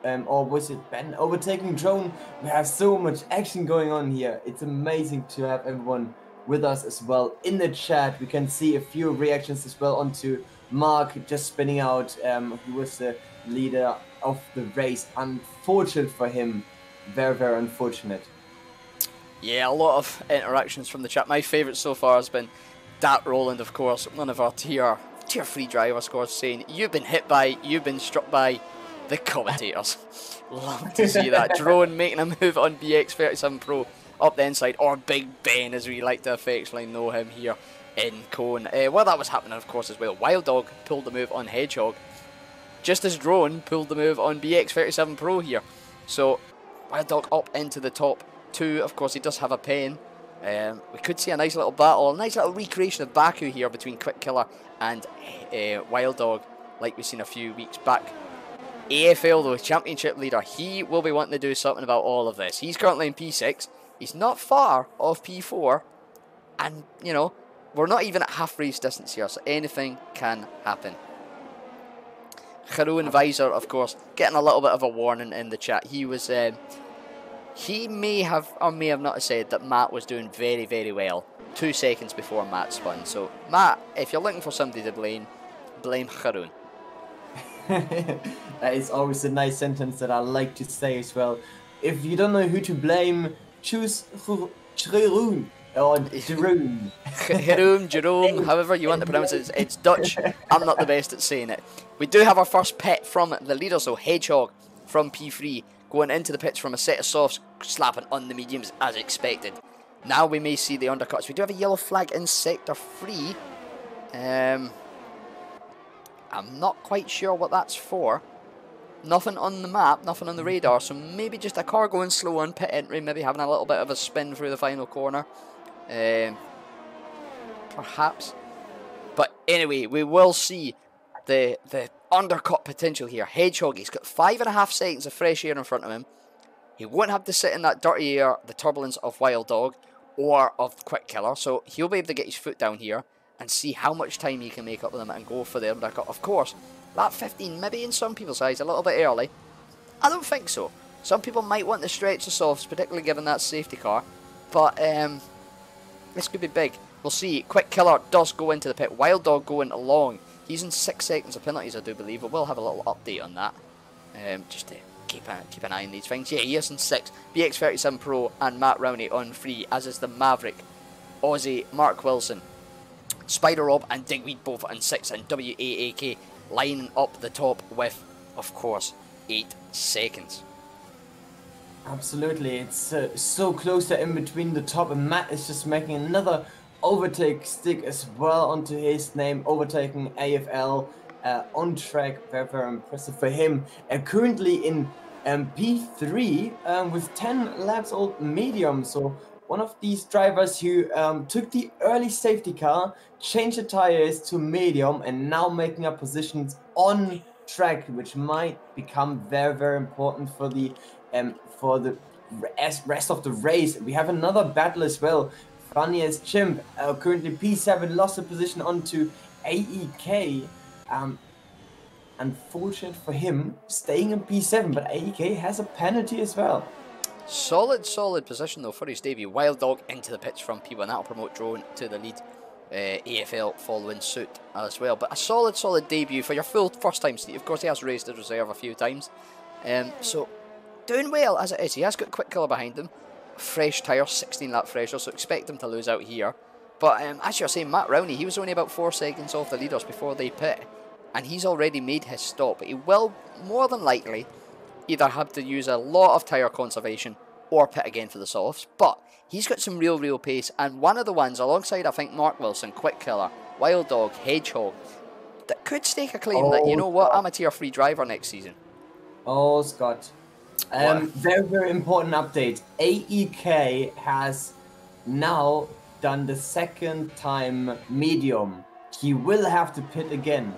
or was it Ben overtaking Drone? We have so much action going on here. It's amazing to have everyone with us as well in the chat. We can see a few reactions as well onto Mark just spinning out, who was the leader of the race. Unfortunate for him, very unfortunate. Yeah, a lot of interactions from the chat. My favourite so far has been Dat Roland, of course, one of our tier 3 drivers, of course, saying, you've been hit by, you've been struck by The commentators love to see that. Drone making a move on BX37 Pro up the inside, or Big Ben as we like to affectionately know him here in Cone. While that was happening, of course, as well, Wild Dog pulled the move on Hedgehog, just as Drone pulled the move on BX37 Pro here. So Wild Dog up into the top 2. Of course, he does have a pen. We could see a nice little battle, a nice little recreation of Baku here between Quick Killer and Wild Dog, like we've seen a few weeks back. AFL though, championship leader, he will be wanting to do something about all of this. He's currently in P6. He's not far off P4, and you know, we're not even at half race distance here, so anything can happen. Haroon Visor, of course, getting a little bit of a warning in the chat. He was, he may have or may have not said that Matt was doing very, very well 2 seconds before Matt spun. So Matt, if you're looking for somebody to blame Haroon. That is always a nice sentence that I like to say as well. If you don't know who to blame, choose Jeroen or Jeroen. Jerome, however you want to pronounce it. It's Dutch. I'm not the best at saying it. We do have our first pit from the leader, so Hedgehog from P3 going into the pits from a set of softs, slapping on the mediums as expected. Now we may see the undercuts. We do have a yellow flag in sector 3. I'm not quite sure what that's for. Nothing on the map, nothing on the radar, so maybe just a car going slow on pit entry, maybe having a little bit of a spin through the final corner. Perhaps. But anyway, we will see the undercut potential here. Hedgehog, he's got 5.5 seconds of fresh air in front of him. He won't have to sit in that dirty air, the turbulence of Wild Dog or of Quick Killer, so he'll be able to get his foot down here and see how much time he can make up with them and go for the undercut. Of course, that 15, maybe in some people's eyes, a little bit early. I don't think so. Some people might want to stretch the softs, particularly given that safety car. But this could be big. We'll see. Quick Killer does go into the pit. Wild Dog going along. He's in 6 seconds of penalties, I do believe. But we'll have a little update on that. Just to keep an eye on these things. Yeah, he is in 6. BX37 Pro and Matt Rowney on 3, as is the Maverick, Aussie, Mark Wilson, Spider Rob and Digweed both on 6, and WAAK lining up the top with, of course, 8 seconds. Absolutely, it's so close there in between the top, and Matt is just making another overtake stick as well onto his name, overtaking AFL on track. Very, very impressive for him. Currently in P3 with 10 laps old medium, so one of these drivers who took the early safety car, changed the tires to medium, and now making up positions on track, which might become very, very important for the rest of the race. We have another battle as well. Funny as Chimp, currently P7, lost the position onto AEK. Unfortunate for him, staying in P7, but AEK has a penalty as well. Solid position though for his debut. Wild Dog into the pits from P1. That'll promote Drone to the lead. AFL following suit as well. But a solid debut for your full first time seat. Of course, he has raced as reserve a few times. So doing well as it is. He has got Quick Killer behind him. Fresh tyre, 16 lap fresher, so expect him to lose out here. But as you're saying, Matt Rowney, he was only about 4 seconds off the leaders before they pit. And he's already made his stop. But he will more than likely either have to use a lot of tyre conservation or pit again for the softs. But he's got some real pace. And one of the ones, alongside I think Mark Wilson, Quick Killer, Wild Dog, Hedgehog, that could stake a claim that, you know what, I'm a tier 3 driver next season. Oh, Scott. Very important update. AEK has now done the 2nd time medium. He will have to pit again.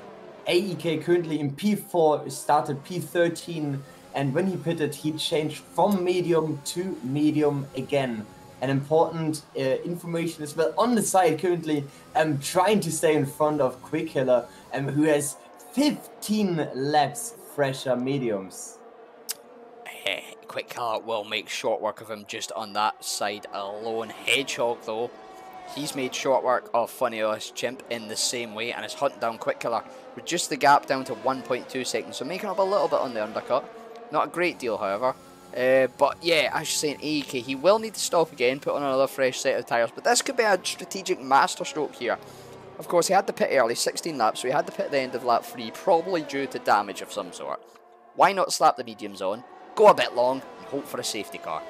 AEK currently in P4, started P13, and when he pitted, he changed from medium to medium again. An important information as well on the side currently. Trying to stay in front of Quick Killer, who has 15 laps fresher mediums. Quick Killer will make short work of him just on that side alone. Hedgehog though, he's made short work of Funny Us Chimp in the same way and is hunting down Quick Killer. Reduced the gap down to 1.2 seconds, so making up a little bit on the undercut. Not a great deal, however. But yeah, as you're saying, AEK, he will need to stop again, put on another fresh set of tyres. But this could be a strategic masterstroke here. Of course, he had to pit early, 16 laps, so he had to pit at the end of lap 3, probably due to damage of some sort. why not slap the mediums on, go a bit long, and hope for a safety car?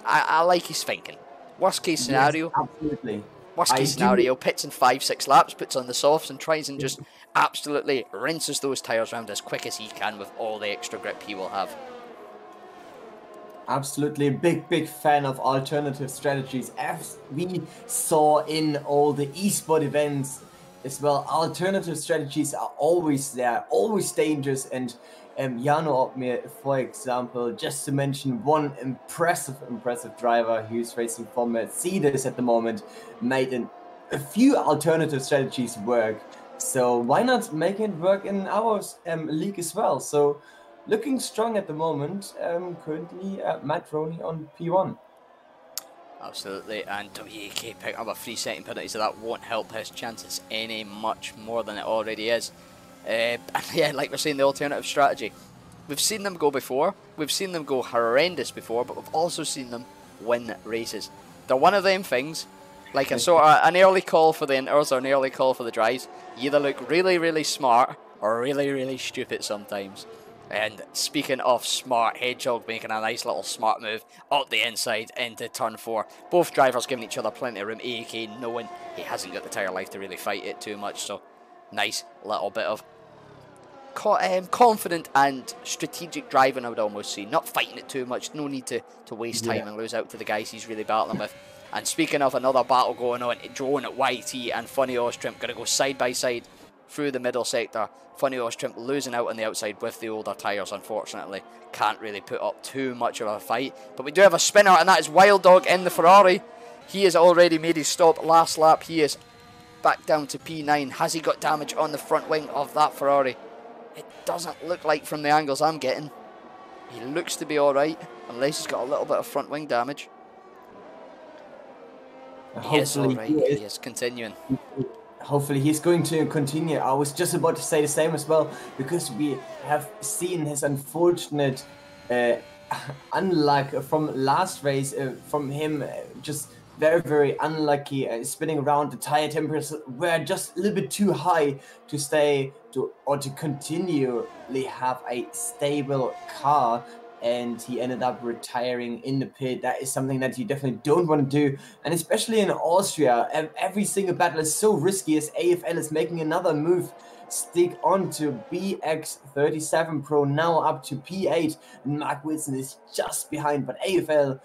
I like his thinking. Worst case scenario, Yes, absolutely. Worst case scenario, pits in 5-6 laps, puts on the softs and tries and just absolutely rinses those tyres around as quick as he can with all the extra grip he will have. Absolutely big fan of alternative strategies, as we saw in all the esports events as well. Alternative strategies are always there, always dangerous, and Jano Opmir, for example, just to mention one impressive driver who's racing for Mercedes at the moment, made a few alternative strategies work. So why not make it work in our league as well? So looking strong at the moment, currently Matt Roney on P1. Absolutely, and WAK picking up a 3-second penalty, so that won't help his chances any much more than it already is. And yeah, like we're saying, the alternative strategy. We've seen them go before, we've seen them go horrendous before, but we've also seen them win races. They're one of them things, like a sort of an early call for the inters or an early call for the drives. You either look really smart or really stupid sometimes. And speaking of smart, Hedgehog making a nice little smart move up the inside into turn 4. Both drivers giving each other plenty of room. AAK knowing he hasn't got the tyre life to really fight it too much. So nice little bit of confident and strategic driving, I would almost say. Not fighting it too much. No need to waste time and lose out to the guys he's really battling with. And speaking of another battle going on, Drone at YT and Funny Ostrom going to go side by side through the middle sector. Funny Ostrom losing out on the outside with the older tyres, unfortunately. Can't really put up too much of a fight. But we do have a spinner, and that is Wild Dog in the Ferrari. He has already made his stop last lap. He is back down to P9. Has he got damage on the front wing of that Ferrari? It doesn't look like from the angles I'm getting. He looks to be alright, unless he's got a little bit of front wing damage. He is alright, he is continuing. Hopefully he's going to continue. I was just about to say the same as well, because we have seen his unfortunate unluck from last race, from him just very unlucky, spinning around. The tire temperatures were just a little bit too high to stay or to continually have a stable car, and he ended up retiring in the pit. That is something that you definitely don't want to do, and especially in Austria, every single battle is so risky, as AFL is making another move, stick on to BX37 Pro, now up to P8, and Mark Wilson is just behind, but AFL,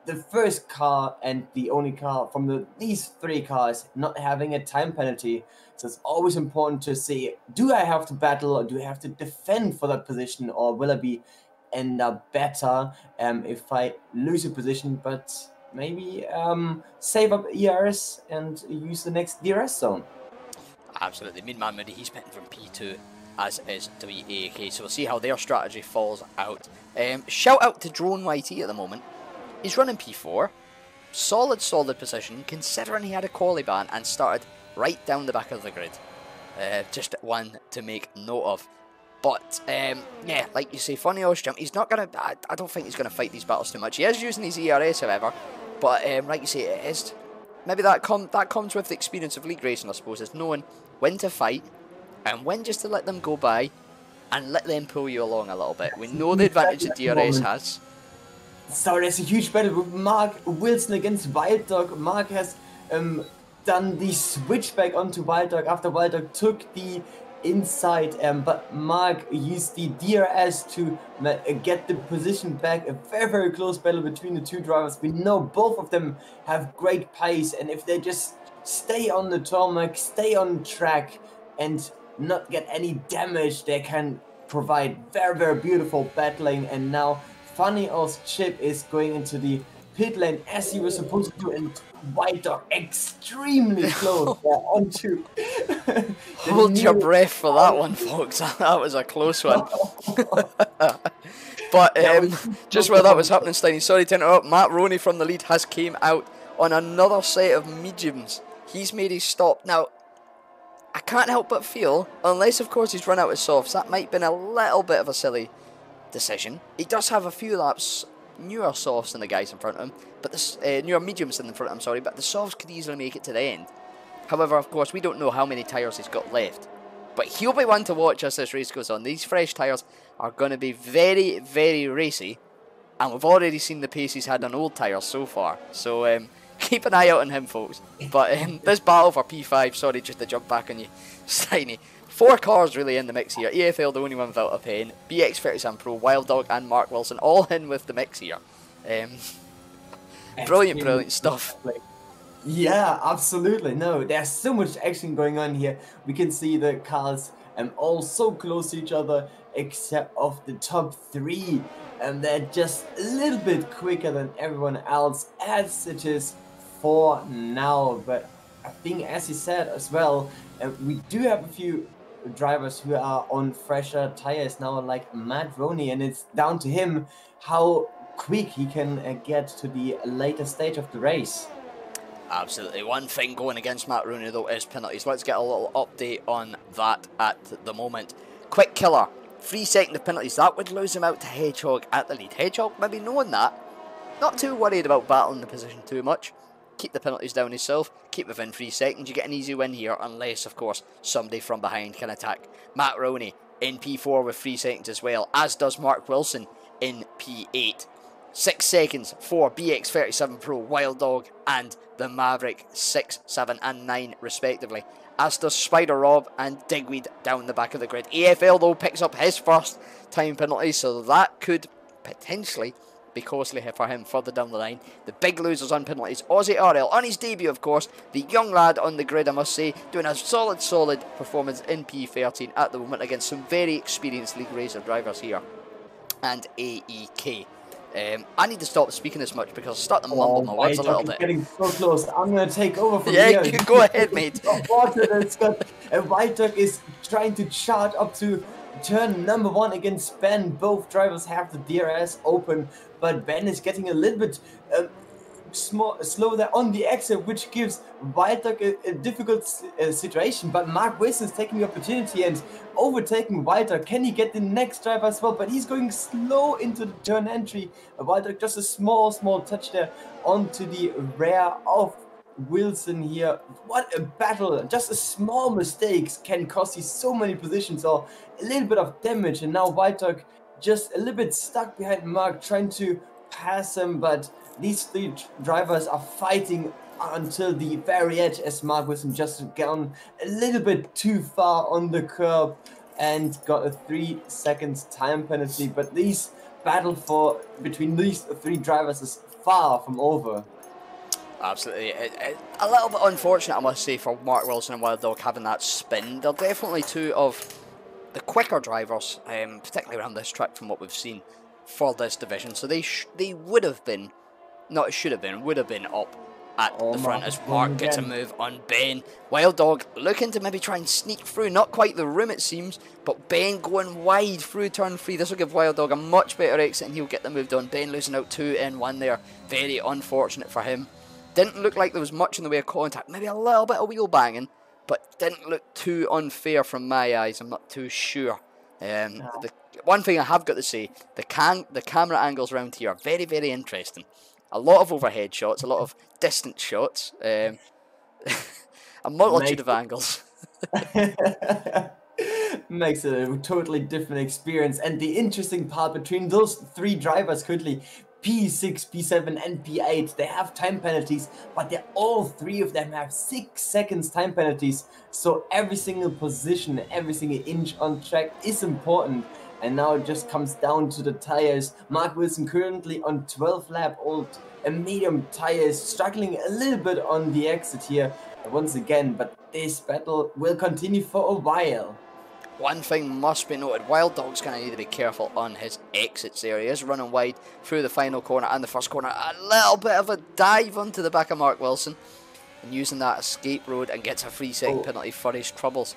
the first car and the only car from these 3 cars not having a time penalty. So it's always important to see, do I have to battle or do I have to defend for that position, or will I end up better if I lose a position, but maybe save up ERS and use the next DRS zone. Absolutely. Meanwhile, Moody, he's pitting from P2, as is WAK, so we'll see how their strategy falls out. Shout out to Drone YT at the moment. He's running P4, solid position, considering he had a quali ban and started right down the back of the grid. Just one to make note of. But, yeah, like you say, Funny Ostrom, he's not going to, I don't think he's going to fight these battles too much. He is using his ERS, however, but like you say, it is, maybe that comes with the experience of league racing, I suppose, is knowing when to fight and when just to let them go by and let them pull you along a little bit. We know the advantage that DRS has. So there's a huge battle with Mark Wilson against Wild Dog. Mark has done the switchback onto Wild Dog after Wild Dog took the inside, but Mark used the DRS to get the position back. A very close battle between the 2 drivers. We know both of them have great pace, and if they just stay on the tarmac, stay on track, and not get any damage, they can provide very beautiful battling. And now Funny O's Chip is going into the pit lane as he was supposed to do, and White Dog extremely close onto. Hold your breath for that one, folks. That was a close one. But just while that was happening, Steiny, sorry to interrupt, Matt Roney from the lead has came out on another set of mediums. He's made his stop. Now, I can't help but feel, unless of course he's run out of softs, that might have been a little bit of a silly decision. He does have a few laps newer softs than the guys in front of him, but the newer mediums in front of him, sorry, but the softs could easily make it to the end. However, of course, we don't know how many tyres he's got left. But he'll be one to watch as this race goes on. These fresh tyres are going to be very, very racy. And we've already seen the pace he's had on old tyres so far. So keep an eye out on him, folks. But this battle for P5, sorry, just to jump back on you, Steiny. 4 cars really in the mix here. EFL, the only one without a pen. BX37 Pro, Wild Dog and Mark Wilson all in with the mix here. Brilliant stuff. Yeah, absolutely. No, there's so much action going on here. We can see the cars all so close to each other, except of the top 3. And they're just a little bit quicker than everyone else, as it is for now. But I think, as he said as well, we do have a few drivers who are on fresher tires now, like Matt Roney, and it's down to him how quick he can get to the later stage of the race. Absolutely. One thing going against Matt Rooney though is penalties. Let's get a little update on that at the moment. Quick killer, 3 seconds of penalties. That would lose him out to Hedgehog at the lead. Hedgehog, maybe knowing that, not too worried about battling the position too much. Keep the penalties down himself, keep within 3 seconds. You get an easy win here, unless, of course, somebody from behind can attack. Matt Rowney in P4 with 3 seconds as well, as does Mark Wilson in P8. 6 seconds for BX37 Pro, Wild Dog, and the Maverick 6, 7, and 9, respectively. As does Spider Rob and Digweed down the back of the grid. EFL, though, picks up his first time penalty, so that could potentially be costly for him further down the line. The big losers on penalties, Aussie RL on his debut, of course. The young lad on the grid, I must say, doing a solid performance in P13 at the moment against some very experienced League Racer drivers here. And AEK. I need to stop speaking this much because I start to mumble my words a little bit. Getting so close. I'm going to take over from here. Yeah, go ahead, mate. White Duck is trying to charge up to turn number 1 against Ben. Both drivers have the DRS open, but Ben is getting a little bit slow there on the exit, which gives White Duck a difficult situation. But Mark Wilson is taking the opportunity and overtaking White Duck. Can he get the next driver as well? But he's going slow into the turn entry. White Duck just a small touch there onto the rear of Wilson here. What a battle. Just a small mistake can cost you so many positions or a little bit of damage. And now White Duck just a little bit stuck behind Mark, trying to pass him, but these 3 drivers are fighting until the very edge, as Mark Wilson just gone a little bit too far on the curb and got a 3 seconds time penalty. But this battle between these 3 drivers is far from over. Absolutely. A little bit unfortunate, I must say, for Mark Wilson and Wild Dog having that spin. They're definitely 2 of the quicker drivers, particularly around this track from what we've seen for this division. So they would have been, not should have been, would have been up at the front as Mark gets a move on Ben. Wild Dog looking to maybe try and sneak through, not quite the room it seems, but Ben going wide through turn 3. This will give Wild Dog a much better exit and he'll get the move done. Ben losing out 2 in 1 there, very unfortunate for him. Didn't look like there was much in the way of contact, maybe a little bit of wheel banging, but didn't look too unfair from my eyes. I'm not too sure. The one thing I have got to say, the camera angles around here are very, very interesting. A lot of overhead shots, a lot of distant shots, a multitude of angles. Makes it a totally different experience. And the interesting part between those 3 drivers currently, P6, P7 and P8, they have time penalties, but all 3 of them have 6 seconds time penalties. So every single position, every single inch on track is important. And now it just comes down to the tires. Mark Wilson currently on 12 lap old medium tires, struggling a little bit on the exit here once again, but this battle will continue for a while. One thing must be noted, Wild Dog's going to need to be careful on his exits there. He is running wide through the final corner and the first corner. A little bit of a dive onto the back of Mark Wilson and using that escape road and gets a 3-second penalty for his troubles.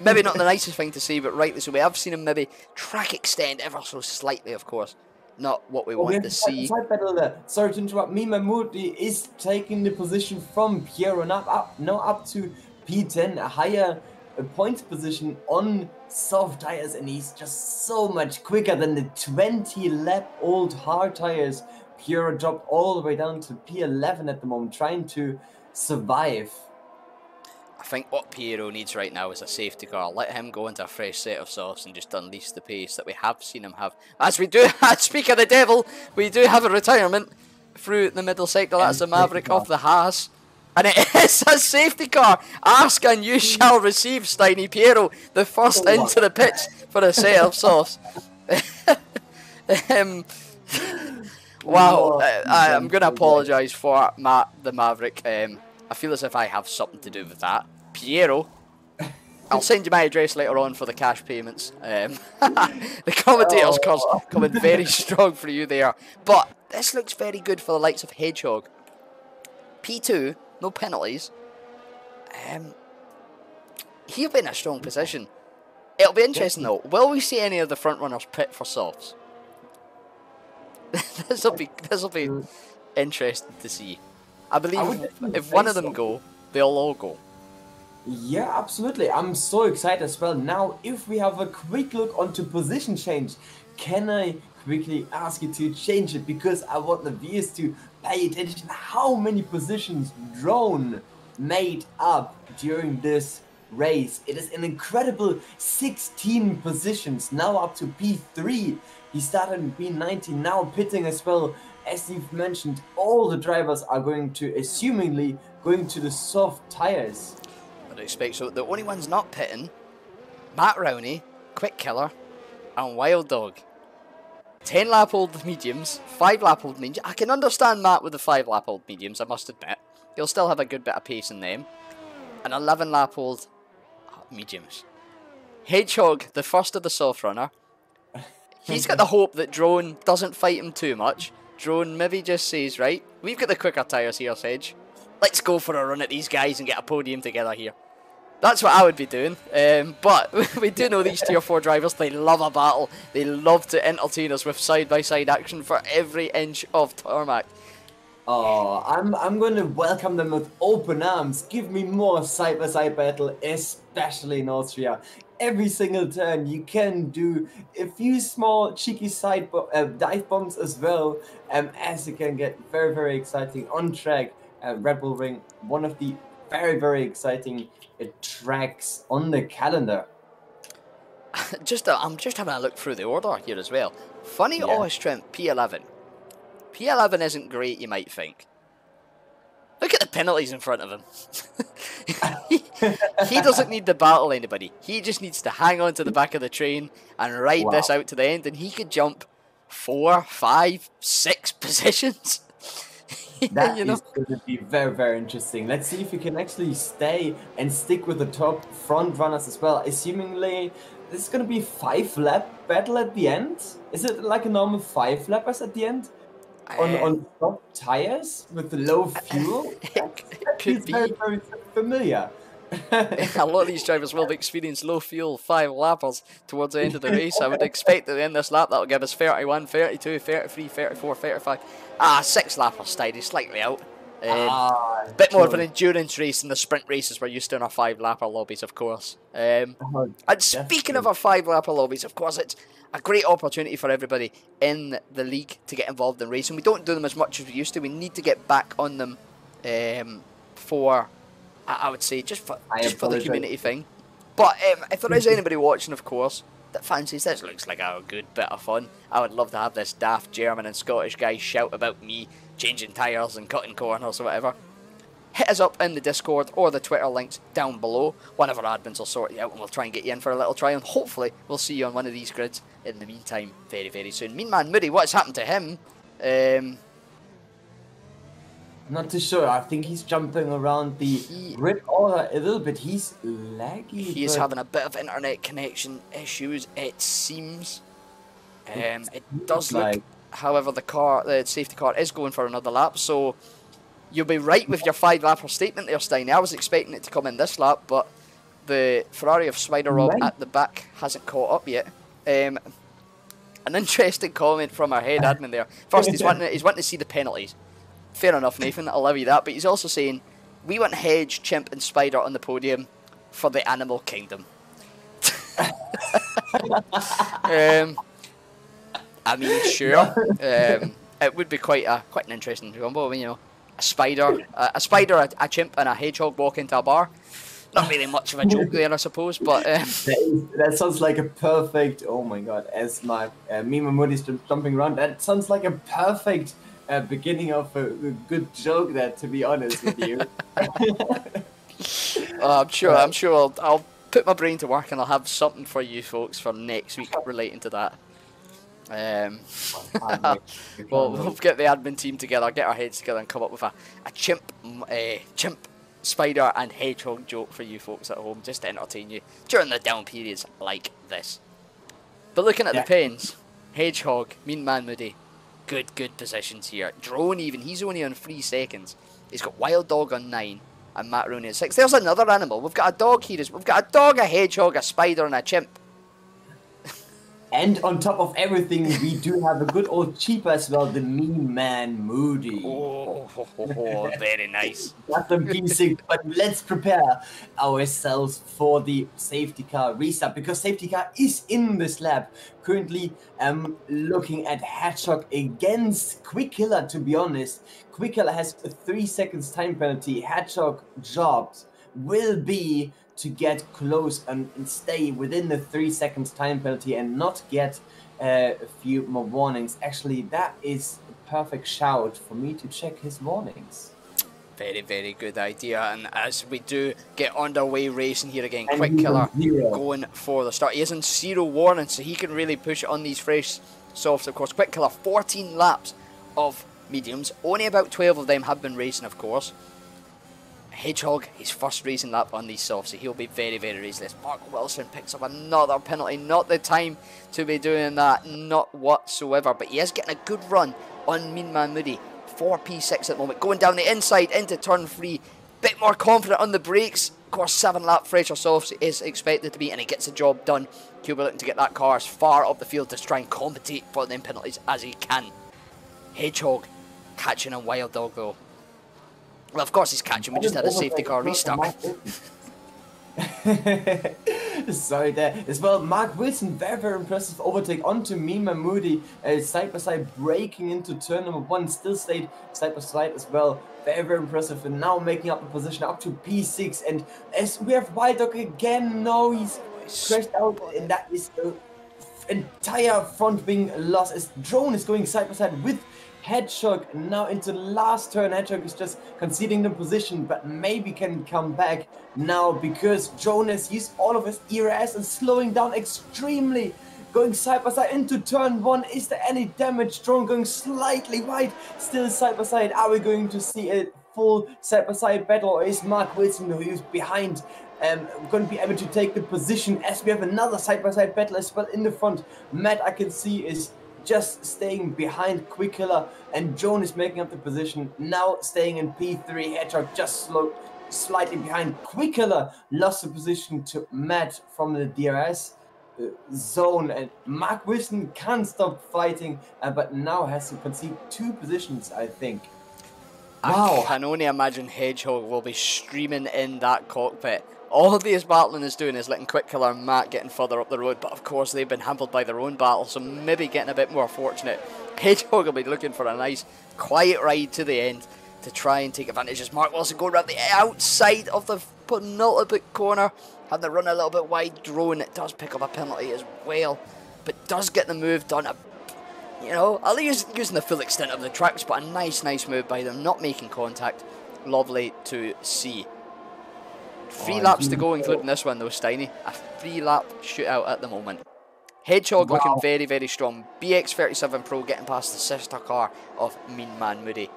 Maybe not the nicest thing to say, but rightly so. We have seen him maybe track extend ever so slightly, of course. Not what we want to see. Sorry to interrupt. Mahmoud is taking the position from Piero up to P10, a higher points position on soft tires, and he's just so much quicker than the 20 lap old hard tires. Piero dropped all the way down to P11 at the moment, trying to survive. I think what Piero needs right now is a safety car. Let him go into a fresh set of sauce and just unleash the pace that we have seen him have. As we do, speak of the devil, we do have a retirement through the middle sector. That's the Maverick of the Haas. And it is a safety car. Ask and you shall receive, Steiny. Piero, the first into the pitch for a set of sauce. Wow, I'm going to apologise for Matt the Maverick. I feel as if I have something to do with that. Piero, I'll send you my address later on for the cash payments. The commentator's curse coming very strong for you there. But this looks very good for the likes of Hedgehog. P2, no penalties. He'll be in a strong position. It'll be interesting though. Will we see any of the front runners pit for softs? This'll be interesting to see. I believe if one of them go, they'll all go. Yeah, absolutely. I'm so excited as well. Now, if we have a quick look onto position change, can I quickly ask you to change it? Because I want the viewers to pay attention how many positions Drone made up during this race. It is an incredible 16 positions, now up to P3. He started in P19, now pitting as well. As you've mentioned, all the drivers are going to, assumingly, going to the soft tires. I'd expect so. The only ones not pitting, Matt Rowney, Quick Killer, and Wild Dog. 10 lap old mediums, 5 lap old mediums. I can understand Matt with the 5 lap old mediums, I must admit. He'll still have a good bit of pace in them. And 11 lap old mediums. Hedgehog, the first of the soft runner. He's got the hope that Drone doesn't fight him too much. Drone maybe just says, right, we've got the quicker tyres here, Sedge. Let's go for a run at these guys and get a podium together here. That's what I would be doing. But we do know these Tier 4 drivers, they love a battle. They love to entertain us with side-by-side action for every inch of tarmac. Oh, I'm going to welcome them with open arms. Give me more side-by-side battle, especially in Austria. Every single turn you can do a few small cheeky side dive bombs as well, as you can get very, very exciting on track. Red Bull Ring, one of the very, very exciting tracks on the calendar. I'm just having a look through the order here as well. Funny Austria P11. P11 isn't great, you might think. Look at the penalties in front of him. He doesn't need to battle anybody. He just needs to hang on to the back of the train and ride this out to the end, and he could jump 4, 5, 6 positions. That is going to be very, very interesting. Let's see if we can actually stay and stick with the top front runners as well. Assumingly, this is going to be 5-lap battle at the end. Is it like a normal 5-lappers at the end? On top tires with low fuel? It could be. Very, very familiar. A lot of these drivers will experience low fuel 5-lappers towards the end of the race. I would expect at the end of this lap that'll give us 31, 32, 33, 34, 35. 6-lapper Steiny, slightly out. Bit more of an endurance race than the sprint races we're used to in our 5-lapper lobbies, of course. And speaking of our 5-lapper lobbies, of course, it's a great opportunity for everybody in the league to get involved in racing. We don't do them as much as we used to. We need to get back on them for, I would say, just for the community thing. But if there is anybody watching, of course, that fancies this looks like a good bit of fun, I would love to have this daft German and Scottish guy shout about me changing tyres and cutting corners or whatever. Hit us up in the Discord or the Twitter links down below. One of our admins will sort you out and we'll try and get you in for a little try, and hopefully we'll see you on one of these grids in the meantime very, very soon. Mean Man Moody, what's happened to him? Not too sure. I think he's jumping around the grid order a little bit. He's laggy. He's having a bit of internet connection issues, it seems. It does look, however, the safety car is going for another lap, so you'll be right with your 5-lapper statement there, Steiny. I was expecting it to come in this lap, but the Ferrari of Spider Rob at the back hasn't caught up yet. An interesting comment from our head admin there. First, he's wanting to see the penalties. Fair enough, Nathan, I'll allow you that. But he's also saying, we want Hedge, Chimp and Spider on the podium for the Animal Kingdom. I mean, sure. It would be quite an interesting combo, you know. A spider, a chimp and a hedgehog walk into a bar. Not really much of a joke there, I suppose, but that sounds like a perfect. Oh my god! As my me and my mood is jumping around, that sounds like a perfect beginning of a good joke. There, to be honest with you. I'm sure I'll put my brain to work and I'll have something for you folks for next week relating to that. We'll get the admin team together, get our heads together, and come up with a chimp, spider, and hedgehog joke for you folks at home, just to entertain you during the down periods like this. But looking at the pens, hedgehog, Mean Man Moody, good positions here. Drone even, he's only on 3 seconds. He's got Wild Dog on 9. And Matt Rooney at 6. There's another animal. We've got a dog here. We've got a dog, a hedgehog, a spider, and a chimp. And on top of everything, we do have a good old cheap as well, the Mean Man Moody. Oh, very nice. Got them P6, but let's prepare ourselves for the safety car restart, because safety car is in this lap. Currently, looking at Hedgehog against Quick Killer, to be honest. Quick Killer has a 3 seconds time penalty. Hedgehog jobs will be to get close and stay within the 3 seconds time penalty and not get a few more warnings. Actually, that is a perfect shout for me to check his warnings. Very good idea. And as we do get underway racing here again, Quick Killer going for the start. He is on 0 warnings, so he can really push it on these fresh softs. Of course, Quick Killer, 14 laps of mediums. Only about 12 of them have been racing, of course. Hedgehog, his first racing lap on these softs, so he'll be very raceless. Mark Wilson picks up another penalty. Not the time to be doing that, not whatsoever. But he is getting a good run on Mean Man Moody. 4 P6 at the moment. Going down the inside into turn 3. Bit more confident on the brakes. Of course, 7 lap fresher softs is expected to be, and he gets the job done. He'll be looking to get that car as far up the field to try and compensate for them penalties as he can. Hedgehog catching a Wild Dog though. Well, of course he's catching. We just had a safety car restart. Sorry there. As well, Mark Wilson, very impressive overtake onto Mean Man Moody. Side by side, breaking into turn number 1. Still stayed side by side as well. Very impressive. And now making up the position up to P6. And as we have Wild Dog again, no, he's crashed out. And that is the entire front wing loss. As Drone is going side by side with Hedgehog now into the last turn. Hedgehog is just conceding the position, but maybe can come back now because Jonas used all of his ERS and slowing down extremely. Going side by side into turn 1. Is there any damage? Drone going slightly wide, still side by side. Are we going to see a full side by side battle, or is Mark Wilson, who is behind, going to be able to take the position? As we have another side by side battle as well in the front. Matt, I can see, is just staying behind Quick Killer, and Joan is making up the position, now staying in P3. Hedgehog just slightly behind. Quick Killer lost the position to Matt from the DRS zone, and Mark Wilson can't stop fighting, but now has to concede 2 positions, I think. Wow. I can only imagine Hedgehog will be streaming in that cockpit. All these battling is doing is letting Quick Killer and Matt getting further up the road, but of course they've been hampered by their own battle, so maybe getting a bit more fortunate. Hedgehog will be looking for a nice quiet ride to the end to try and take advantage as Mark Wilson going around the outside of the penultimate corner. Had to run a little bit wide. Drone, it does pick up a penalty as well, but does get the move done. You know, at least using the full extent of the tracks, but a nice move by them, not making contact. Lovely to see. 3 laps to go, including this one though, Steiny. A 3-lap shootout at the moment. Hedgehog looking very strong. BX37 Pro getting past the sister car of Mean Man Moody.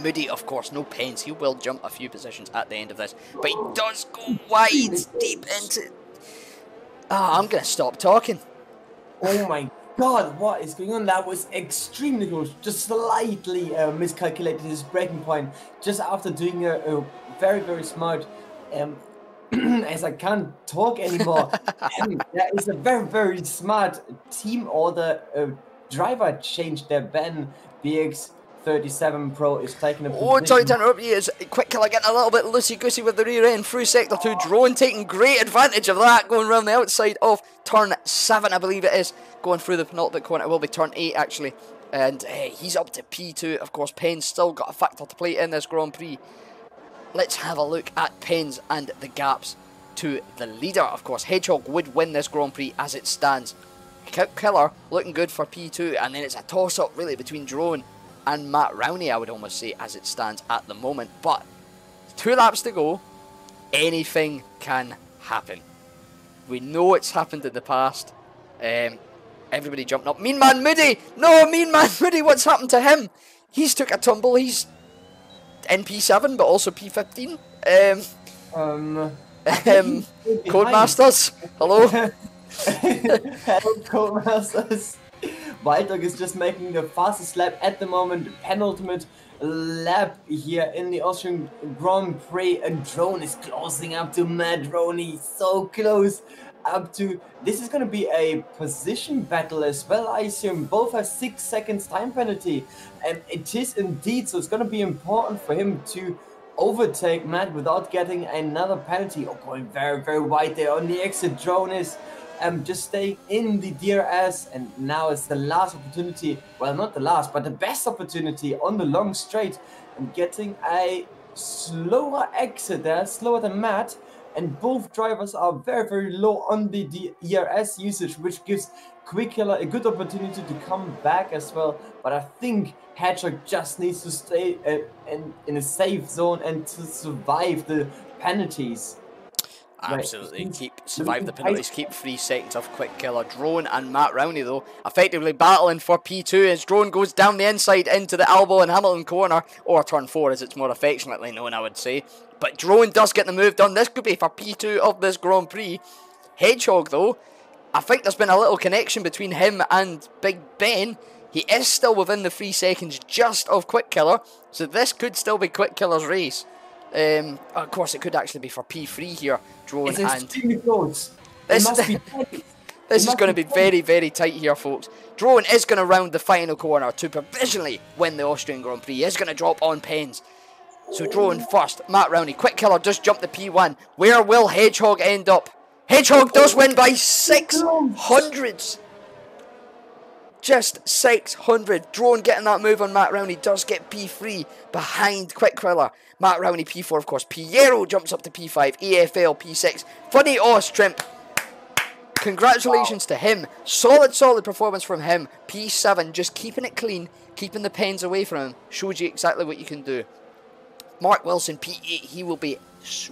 Moody, of course, no pains. He will jump a few positions at the end of this, but he does go wide, deep into... I'm going to stop talking. Oh my god, what is going on? That was extremely close. Just slightly miscalculated his braking point just after doing a very smart... as I can't talk anymore. That is a very smart team order. Driver change there. Ben BX37 Pro is taking a position. Sorry to interrupt you. Is Quick Killer getting a little bit loosey-goosey with the rear end through sector 2. Drone taking great advantage of that, going around the outside of turn 7, I believe it is, going through the penultimate corner. It will be turn 8 actually, and he's up to P2. Of course, Payne's still got a factor to play in this Grand Prix. let's have a look at pens and the gaps to the leader. Of course, Hedgehog would win this Grand Prix as it stands. Killer looking good for P2, and then it's a toss-up really between Drone and Matt Rowney, I would almost say, as it stands at the moment. But 2 laps to go, anything can happen. We know it's happened in the past. Everybody jumping up. Mean Man Moody! No, Mean Man Moody, what's happened to him? He's took a tumble. He's in P7, but also P15. Codemasters, hello? Hello, Codemasters. Wild Dog is just making the fastest lap at the moment, penultimate lap here in the Austrian Grand Prix, and Drone is closing up to Matt Rowney, so close up to. This is going to be a position battle as well, I assume. Both have 6 seconds time penalty, and it is indeed, so it's going to be important for him to overtake Matt without getting another penalty. Oh, going very, very wide there on the exit. Drone is just staying in the DRS, and now it's the last opportunity, well, not the last, but the best opportunity on the long straight, and getting a slower exit there, slower than Matt, and both drivers are very, very low on the DRS usage, which gives Quickkiller a good opportunity to come back as well. But I think Hedgehog just needs to stay in a safe zone and to survive the penalties. Absolutely, survive the penalties, keep 3 seconds of Quickkiller. Drone and Matt Rowney, though, effectively battling for P2 as Drone goes down the inside into the Elbow and Hamilton corner, or turn 4 as it's more affectionately known, I would say. But Drone does get the move done. This could be for P2 of this Grand Prix. Hedgehog, though, I think there's been a little connection between him and Big Ben. He is still within the 3 seconds just of Quickkiller, so this could still be Quickkiller's race. Of course, it could actually be for P3 here. Drone it's and extremely close. this is going to be very, very tight here, folks. Drone is going to round the final corner to provisionally win the Austrian Grand Prix. He is going to drop on pens. So Drone first, Matt Rowney. Quickkiller just jumped the P1. Where will Hedgehog end up? Hedgehog does win by 600s. Just 600. Drone getting that move on Matt Rowney does get P3 behind Quickkiller. Matt Rowney P4, of course. Piero jumps up to P5. EFL P6. Funny Ostrimp. Congratulations to him. Solid performance from him. P7, just keeping it clean, keeping the pens away from him. Shows you exactly what you can do. Mark Wilson, P8, he will be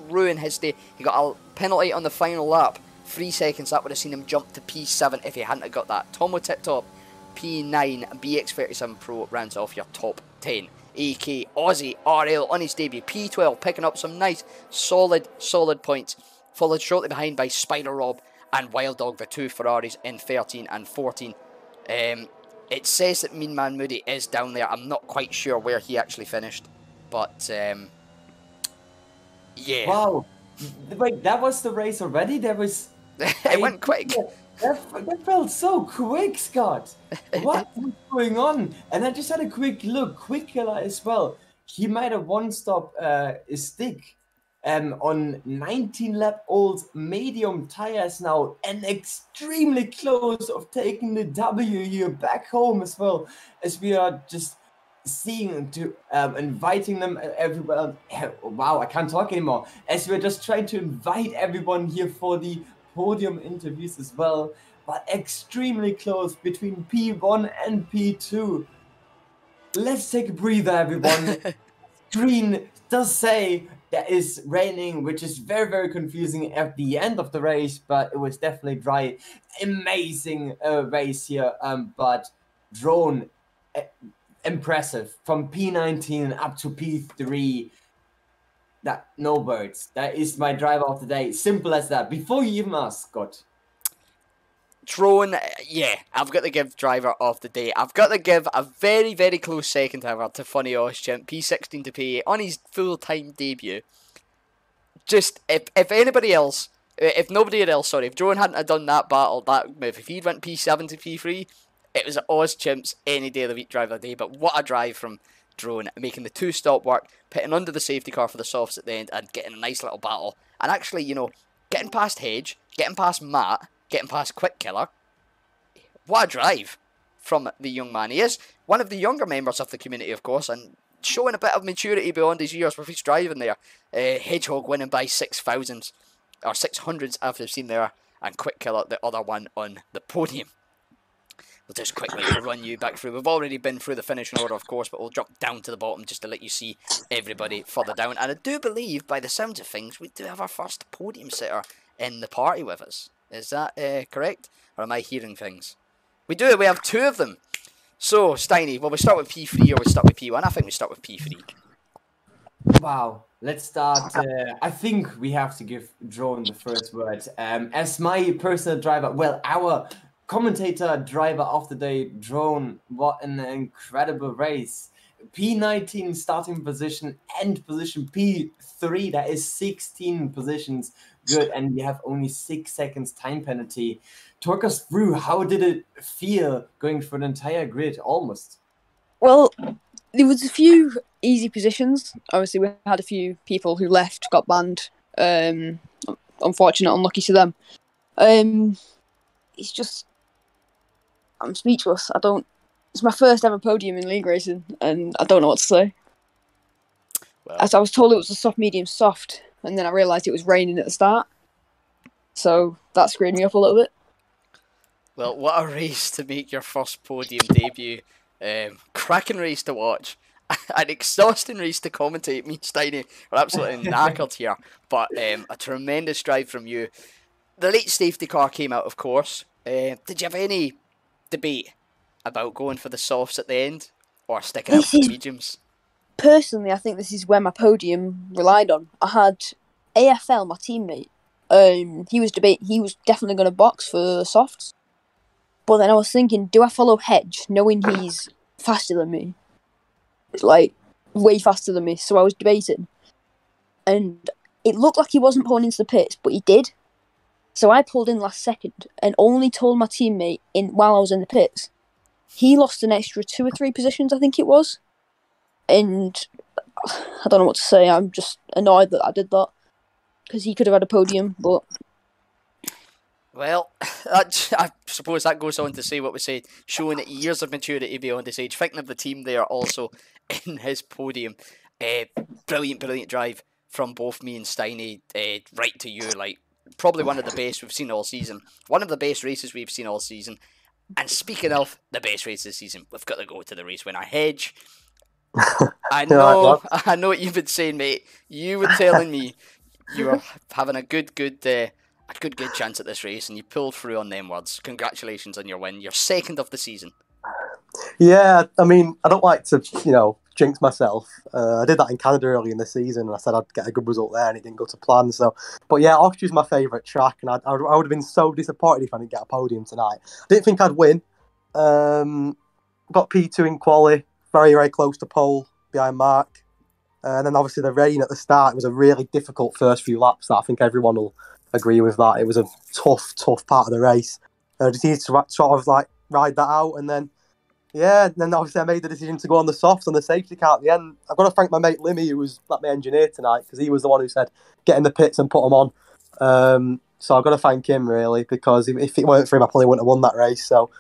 ruin his day. He got a penalty on the final lap. 3 seconds, that would have seen him jump to P7 if he hadn't have got that. Tomo Tip Top, P9, BX37 Pro rounds off your top 10. AK Aussie RL on his debut. P12 picking up some nice, solid points. Followed shortly behind by Spider Rob and Wild Dog, the 2 Ferraris in 13 and 14. It says that Mean Man Moody is down there. I'm not quite sure where he actually finished. But, yeah. Wow. Wait, that was the race already? That was... It went quick. That felt so quick, Scott. What was going on? And I just had a quick look. Quickkiller as well. He made a one-stop stick on 19-lap-old medium tires now, and extremely close of taking the W here back home as well, as we are just seeing to inviting them everywhere. Wow, I can't talk anymore. As we're just trying to invite everyone here for the podium interviews as well, but extremely close between P1 and P2. Let's take a breather, everyone. Screen does say that is raining, which is very, very confusing at the end of the race, but it was definitely dry. Amazing race here, but Drone, impressive. From P19 up to P3, that no words. That is my driver of the day. Simple as that. Before you even ask, Scott. Drone, yeah, I've got to give driver of the day. I've got to give a very, very close second, however, to Funny Ostrimp, P16 to P8 on his full-time debut. Just, if anybody else, if nobody else, sorry, if Drone hadn't have done that battle, that move, if he'd went P7 to P3, it was Ostrimps any day of the week driver of the day. But what a drive from Drone, making the 2-stop work, pitting under the safety car for the softs at the end, and getting a nice little battle. And actually, you know, getting past Hedge, getting past Matt, getting past Quickkiller. What a drive from the young man. He is one of the younger members of the community, of course, and showing a bit of maturity beyond his years with his driving there. Hedgehog winning by 6,000s, or 600s after I've seen there, and Quick Killer, the other one on the podium. We'll just quickly run you back through. We've already been through the finishing order, of course, but we'll drop down to the bottom just to let you see everybody further down. And I do believe, by the sounds of things, we do have our first podium sitter in the party with us. Is that correct? Or am I hearing things? We do. We have 2 of them. So, Steiny, will we start with P3 or we start with P1? I think we start with P3. Wow. Let's start. I think we have to give Drone the first word. As my personal driver, well, our commentator driver of the day, Drone, what an incredible race. P19 starting position and position P3, that is 16 positions good, and we have only 6 seconds time penalty. Talk us through, how did it feel going through the entire grid almost? Well, there was a few easy positions. Obviously, we had a few people who left, got banned. Unfortunate, unlucky to them. It's just, I'm speechless. It's my first ever podium in league racing, and I don't know what to say. Well, As I was told it was a soft, medium, soft, and then I realised it was raining at the start. So that screwed me up a little bit. well, what a race to make your first podium debut. Cracking race to watch. An exhausting race to commentate. Me, Steiny, we're absolutely knackered here. But a tremendous drive from you. The late safety car came out, of course. Did you have any debate about going for the softs at the end or sticking out for the mediums? Personally, I think this is where my podium relied on. I had AFL, my teammate. He was definitely going to box for softs. But then I was thinking, do I follow Hedge, knowing he's faster than me? Like, way faster than me. So I was debating. And it looked like he wasn't pulling into the pits, but he did. So I pulled in last second and only told my teammate while I was in the pits. He lost an extra 2 or 3 positions, I think it was. And I don't know what to say. I'm just annoyed that I did that. Because he could have had a podium, but... Well, I suppose that goes on to say what we said, showing years of maturity beyond his age. Thinking of the team there also in his podium. Brilliant drive from both me and Steiny, right to you. Like, probably one of the best we've seen all season. One of the best races we've seen all season. And speaking of the best race this season, we've got to go to the race winner, Hedge. I know what you've been saying, mate. You were telling me you were having a good chance at this race, and you pulled through on them words. Congratulations on your win. You're second of the season. Yeah, I mean, I don't like to, jinx myself. I did that in Canada early in the season, and I said I'd get a good result there, and it didn't go to plan. So, but yeah, Austria's my favourite track, and I would have been so disappointed if I didn't get a podium tonight. I didn't think I'd win. Got P2 in quali, very close to pole behind Mark. And then obviously the rain at the start was a really difficult first few laps. That I think everyone will agree with that. It was a tough part of the race. I just needed to sort of like ride that out, and then obviously I made the decision to go on the softs on the safety car at the end. I've got to thank my mate Limmy, who was like my engineer tonight, because he was the one who said get in the pits and put them on. So I've got to thank him really, because if it weren't for him, I probably wouldn't have won that race. So,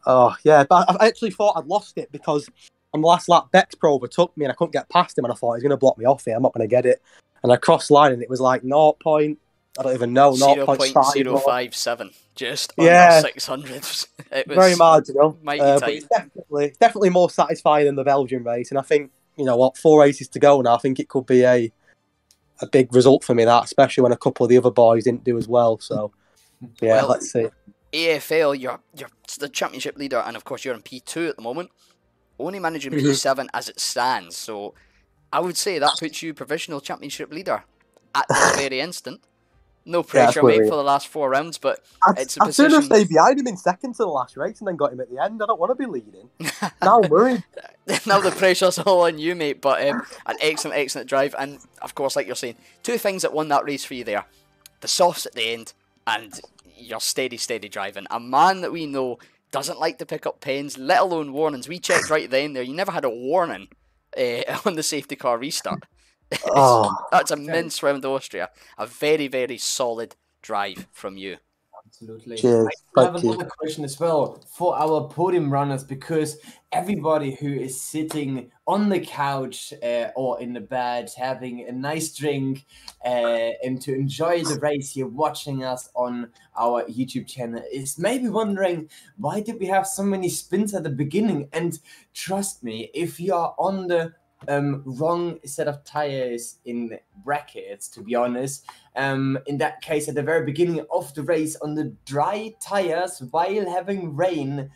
but I actually thought I'd lost it because on the last lap, Bex Pro overtook me and I couldn't get past him, and I thought he's going to block me off here. I'm not going to get it, and I crossed line and it was like 0.057, just under 600. It was very marginal. But it's definitely more satisfying than the Belgian race, and I think 4 races to go now. I think it could be a big result for me, that, especially when a couple of the other boys didn't do as well. So yeah, let's see. AFL, you're the championship leader, and of course you're in P2 at the moment, only managing P7 as it stands. So I would say that puts you provisional championship leader at this very instant. No pressure, mate, for the last 4 rounds, but it's a position... I'd sooner stay behind him in second to the last race and then got him at the end. I don't want to be leading. Now I'm worried. Now the pressure's all on you, mate, but an excellent drive. And, of course, like you're saying, 2 things that won that race for you there. The softs at the end and your steady driving. A man that we know doesn't like to pick up pens, let alone warnings. We checked right then there. You never had a warning on the safety car restart. That's a mince round Austria. A very solid drive from you. Absolutely. Cheers. I have Thank you. another question as well for our podium runners, because everybody who is sitting on the couch or in the bed having a nice drink and to enjoy the race here, watching us on our YouTube channel, is maybe wondering, why did we have so many spins at the beginning? And trust me, if you are on the wrong set of tires in brackets, to be honest, in that case, at the very beginning of the race on the dry tires while having rain,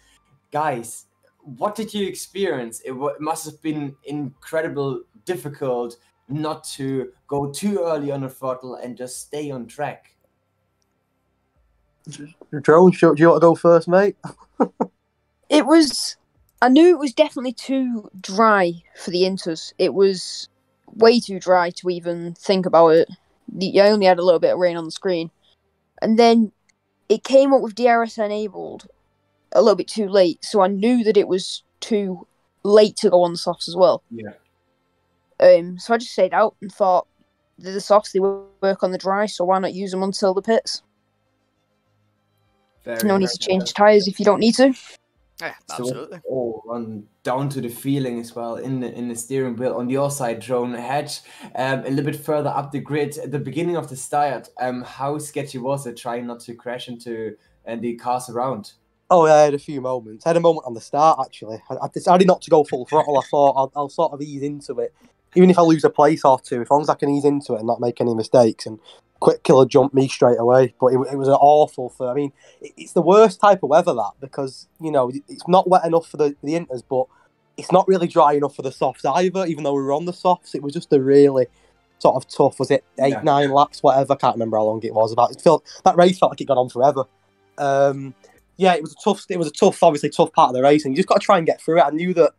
guys, what did you experience? It must have been incredible difficult not to go too early on the throttle and just stay on track. Drone, do you want to go first, mate? I knew it was definitely too dry for the inters. It was way too dry to even think about it. You only had a little bit of rain on the screen. And then it came up with DRS enabled a little bit too late, so I knew that it was too late to go on the softs as well. Yeah. So I just stayed out and thought, the softs, they work on the dry, so why not use them until the pits? No need to change tyres if you don't need to. Yeah, absolutely. So all run down to the feeling as well in the steering wheel. On your side, Drone, had a little bit further up the grid at the beginning of the start. How sketchy was it trying not to crash into the cars around? Oh, yeah, I had a few moments. I had a moment on the start, actually. I decided not to go full throttle. I thought I'll sort of ease into it. Even if I lose a place or two, as long as I can ease into it and not make any mistakes. And Quick Killer jumped me straight away. But it was an awful I mean, it's the worst type of weather, that, because, you know, it's not wet enough for the inters, but it's not really dry enough for the softs either, even though we were on the softs. It was just a really sort of tough, was it 9 laps, whatever, I can't remember how long it was. That race felt like it got on forever. Yeah, it was a tough, obviously tough part of the race, and you just got to try and get through it. I knew that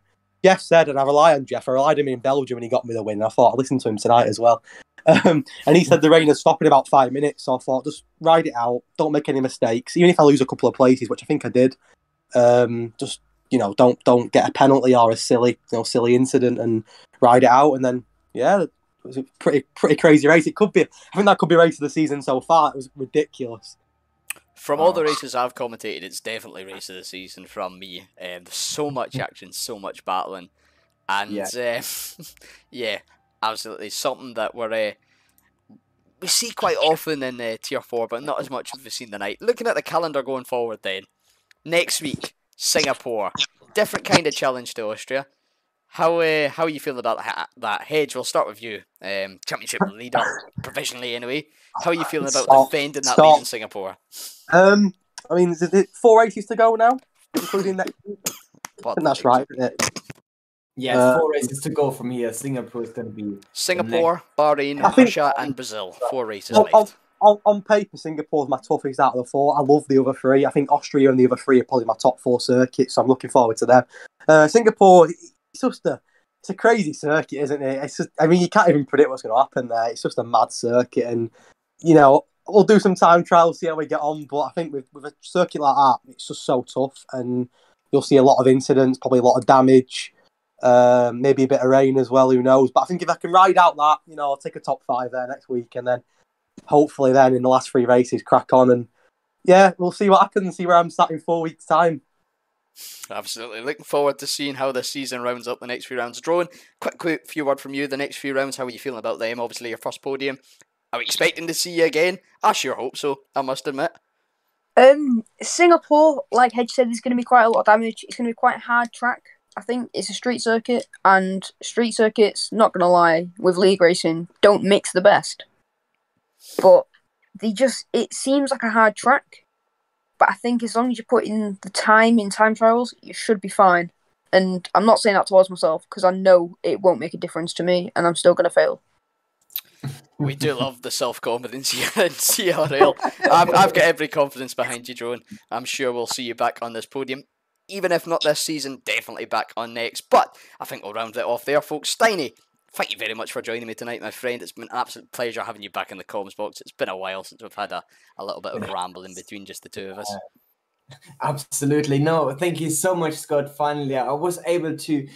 Jeff said, and I rely on Jeff, I relied on him in Belgium when he got me the win. I thought I'd listen to him tonight as well. And he said the rain would stop in about 5 minutes, so I thought, just ride it out, don't make any mistakes, even if I lose a couple of places, which I think I did. Just, you know, don't get a penalty or a silly incident, and ride it out. And then, yeah, it was a pretty crazy race. I think that could be race of the season so far. It was ridiculous. From all the races I've commentated, it's definitely race of the season from me. There's so much action, so much battling, and yeah, absolutely something that we see quite often in Tier 4, but not as much as we've seen tonight. Looking at the calendar going forward, then next week, Singapore, different kind of challenge to Austria. How are you feeling about that? Hedge, we'll start with you. Championship leader, provisionally anyway. How are you feeling about defending that lead in Singapore? I mean, is it 4 races to go now, including next week? I think that's right, isn't it? Yeah, 4 races to go from here. Singapore is going to be Singapore, Bahrain, Russia, and Brazil. 4 races left. On paper, Singapore's my toughest out of the 4. I love the other 3. I think Austria and the other 3 are probably my top 4 circuits, so I'm looking forward to them. Singapore, it's a crazy circuit, isn't it? It's just, I mean, you can't even predict what's going to happen there. It's just a mad circuit, and, you know, we'll do some time trials, see how we get on, but I think with a circuit like that, it's just so tough, and you'll see a lot of incidents, probably a lot of damage, maybe a bit of rain as well, who knows. But I think if I can ride out that, you know, I'll take a top 5 there next week, and then hopefully then in the last 3 races crack on, and yeah, we'll see what happens, see where I'm sat in 4 weeks' time. Absolutely. Looking forward to seeing how this season rounds up the next few rounds. Drone, quick few word from you. The next few rounds, how are you feeling about them? Obviously, your first podium. Are we expecting to see you again? I sure hope so, I must admit. Singapore, like Hedge said, there's going to be quite a lot of damage. It's going to be quite a hard track. I think it's a street circuit, and street circuits, not going to lie, with league racing, don't mix the best. But it seems like a hard track. But I think as long as you put in the time in time trials, you should be fine. And I'm not saying that towards myself, because I know it won't make a difference to me, and I'm still going to fail. We do love the self-confidence here in CRL. I've got every confidence behind you, Drone. I'm sure we'll see you back on this podium. Even if not this season, definitely back on next. But I think we'll round it off there, folks. Steiny, thank you very much for joining me tonight, my friend. It's been an absolute pleasure having you back in the comms box. It's been a while since we've had a little bit of ramble in between just the two of us. Absolutely. No, thank you so much, Scott. Finally, I was able to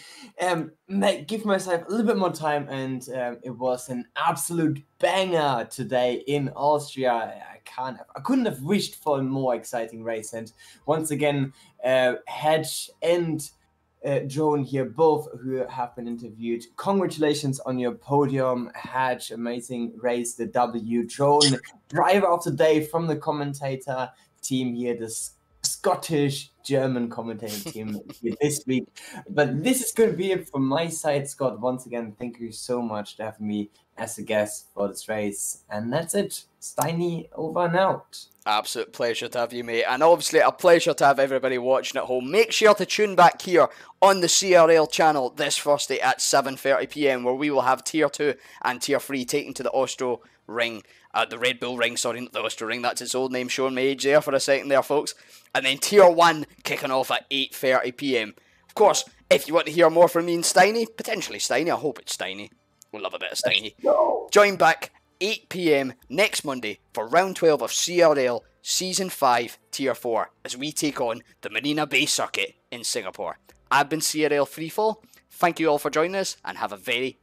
give myself a little bit more time, and it was an absolute banger today in Austria. I couldn't have wished for a more exciting race. And once again, Hedge and Joan here, both who have been interviewed. Congratulations on your podium, Hedge. Amazing race, the W. Joan, driver of the day from the commentator team here, the Scottish German commentating team here this week. But this is going to be it from my side, Scott. Once again, thank you so much to have me as a guest for this race. And that's it. Steiny, over and out. Absolute pleasure to have you, mate. And obviously a pleasure to have everybody watching at home. Make sure to tune back here on the CRL channel this Thursday at 7:30 PM, where we will have Tier 2 and Tier 3 taken to the Austro Ring. The Red Bull Ring, sorry, not the Austro Ring. That's its old name, showing my age there for a second there, folks. And then Tier 1 kicking off at 8:30 PM. Of course, if you want to hear more from me and Steiny, potentially Steiny, I hope it's Steiny. We'll love a bit of Steiny. Join back 8 PM next Monday for round 12 of CRL Season 5 Tier 4 as we take on the Marina Bay Circuit in Singapore. I've been CRL Freefall. Thank you all for joining us and have a very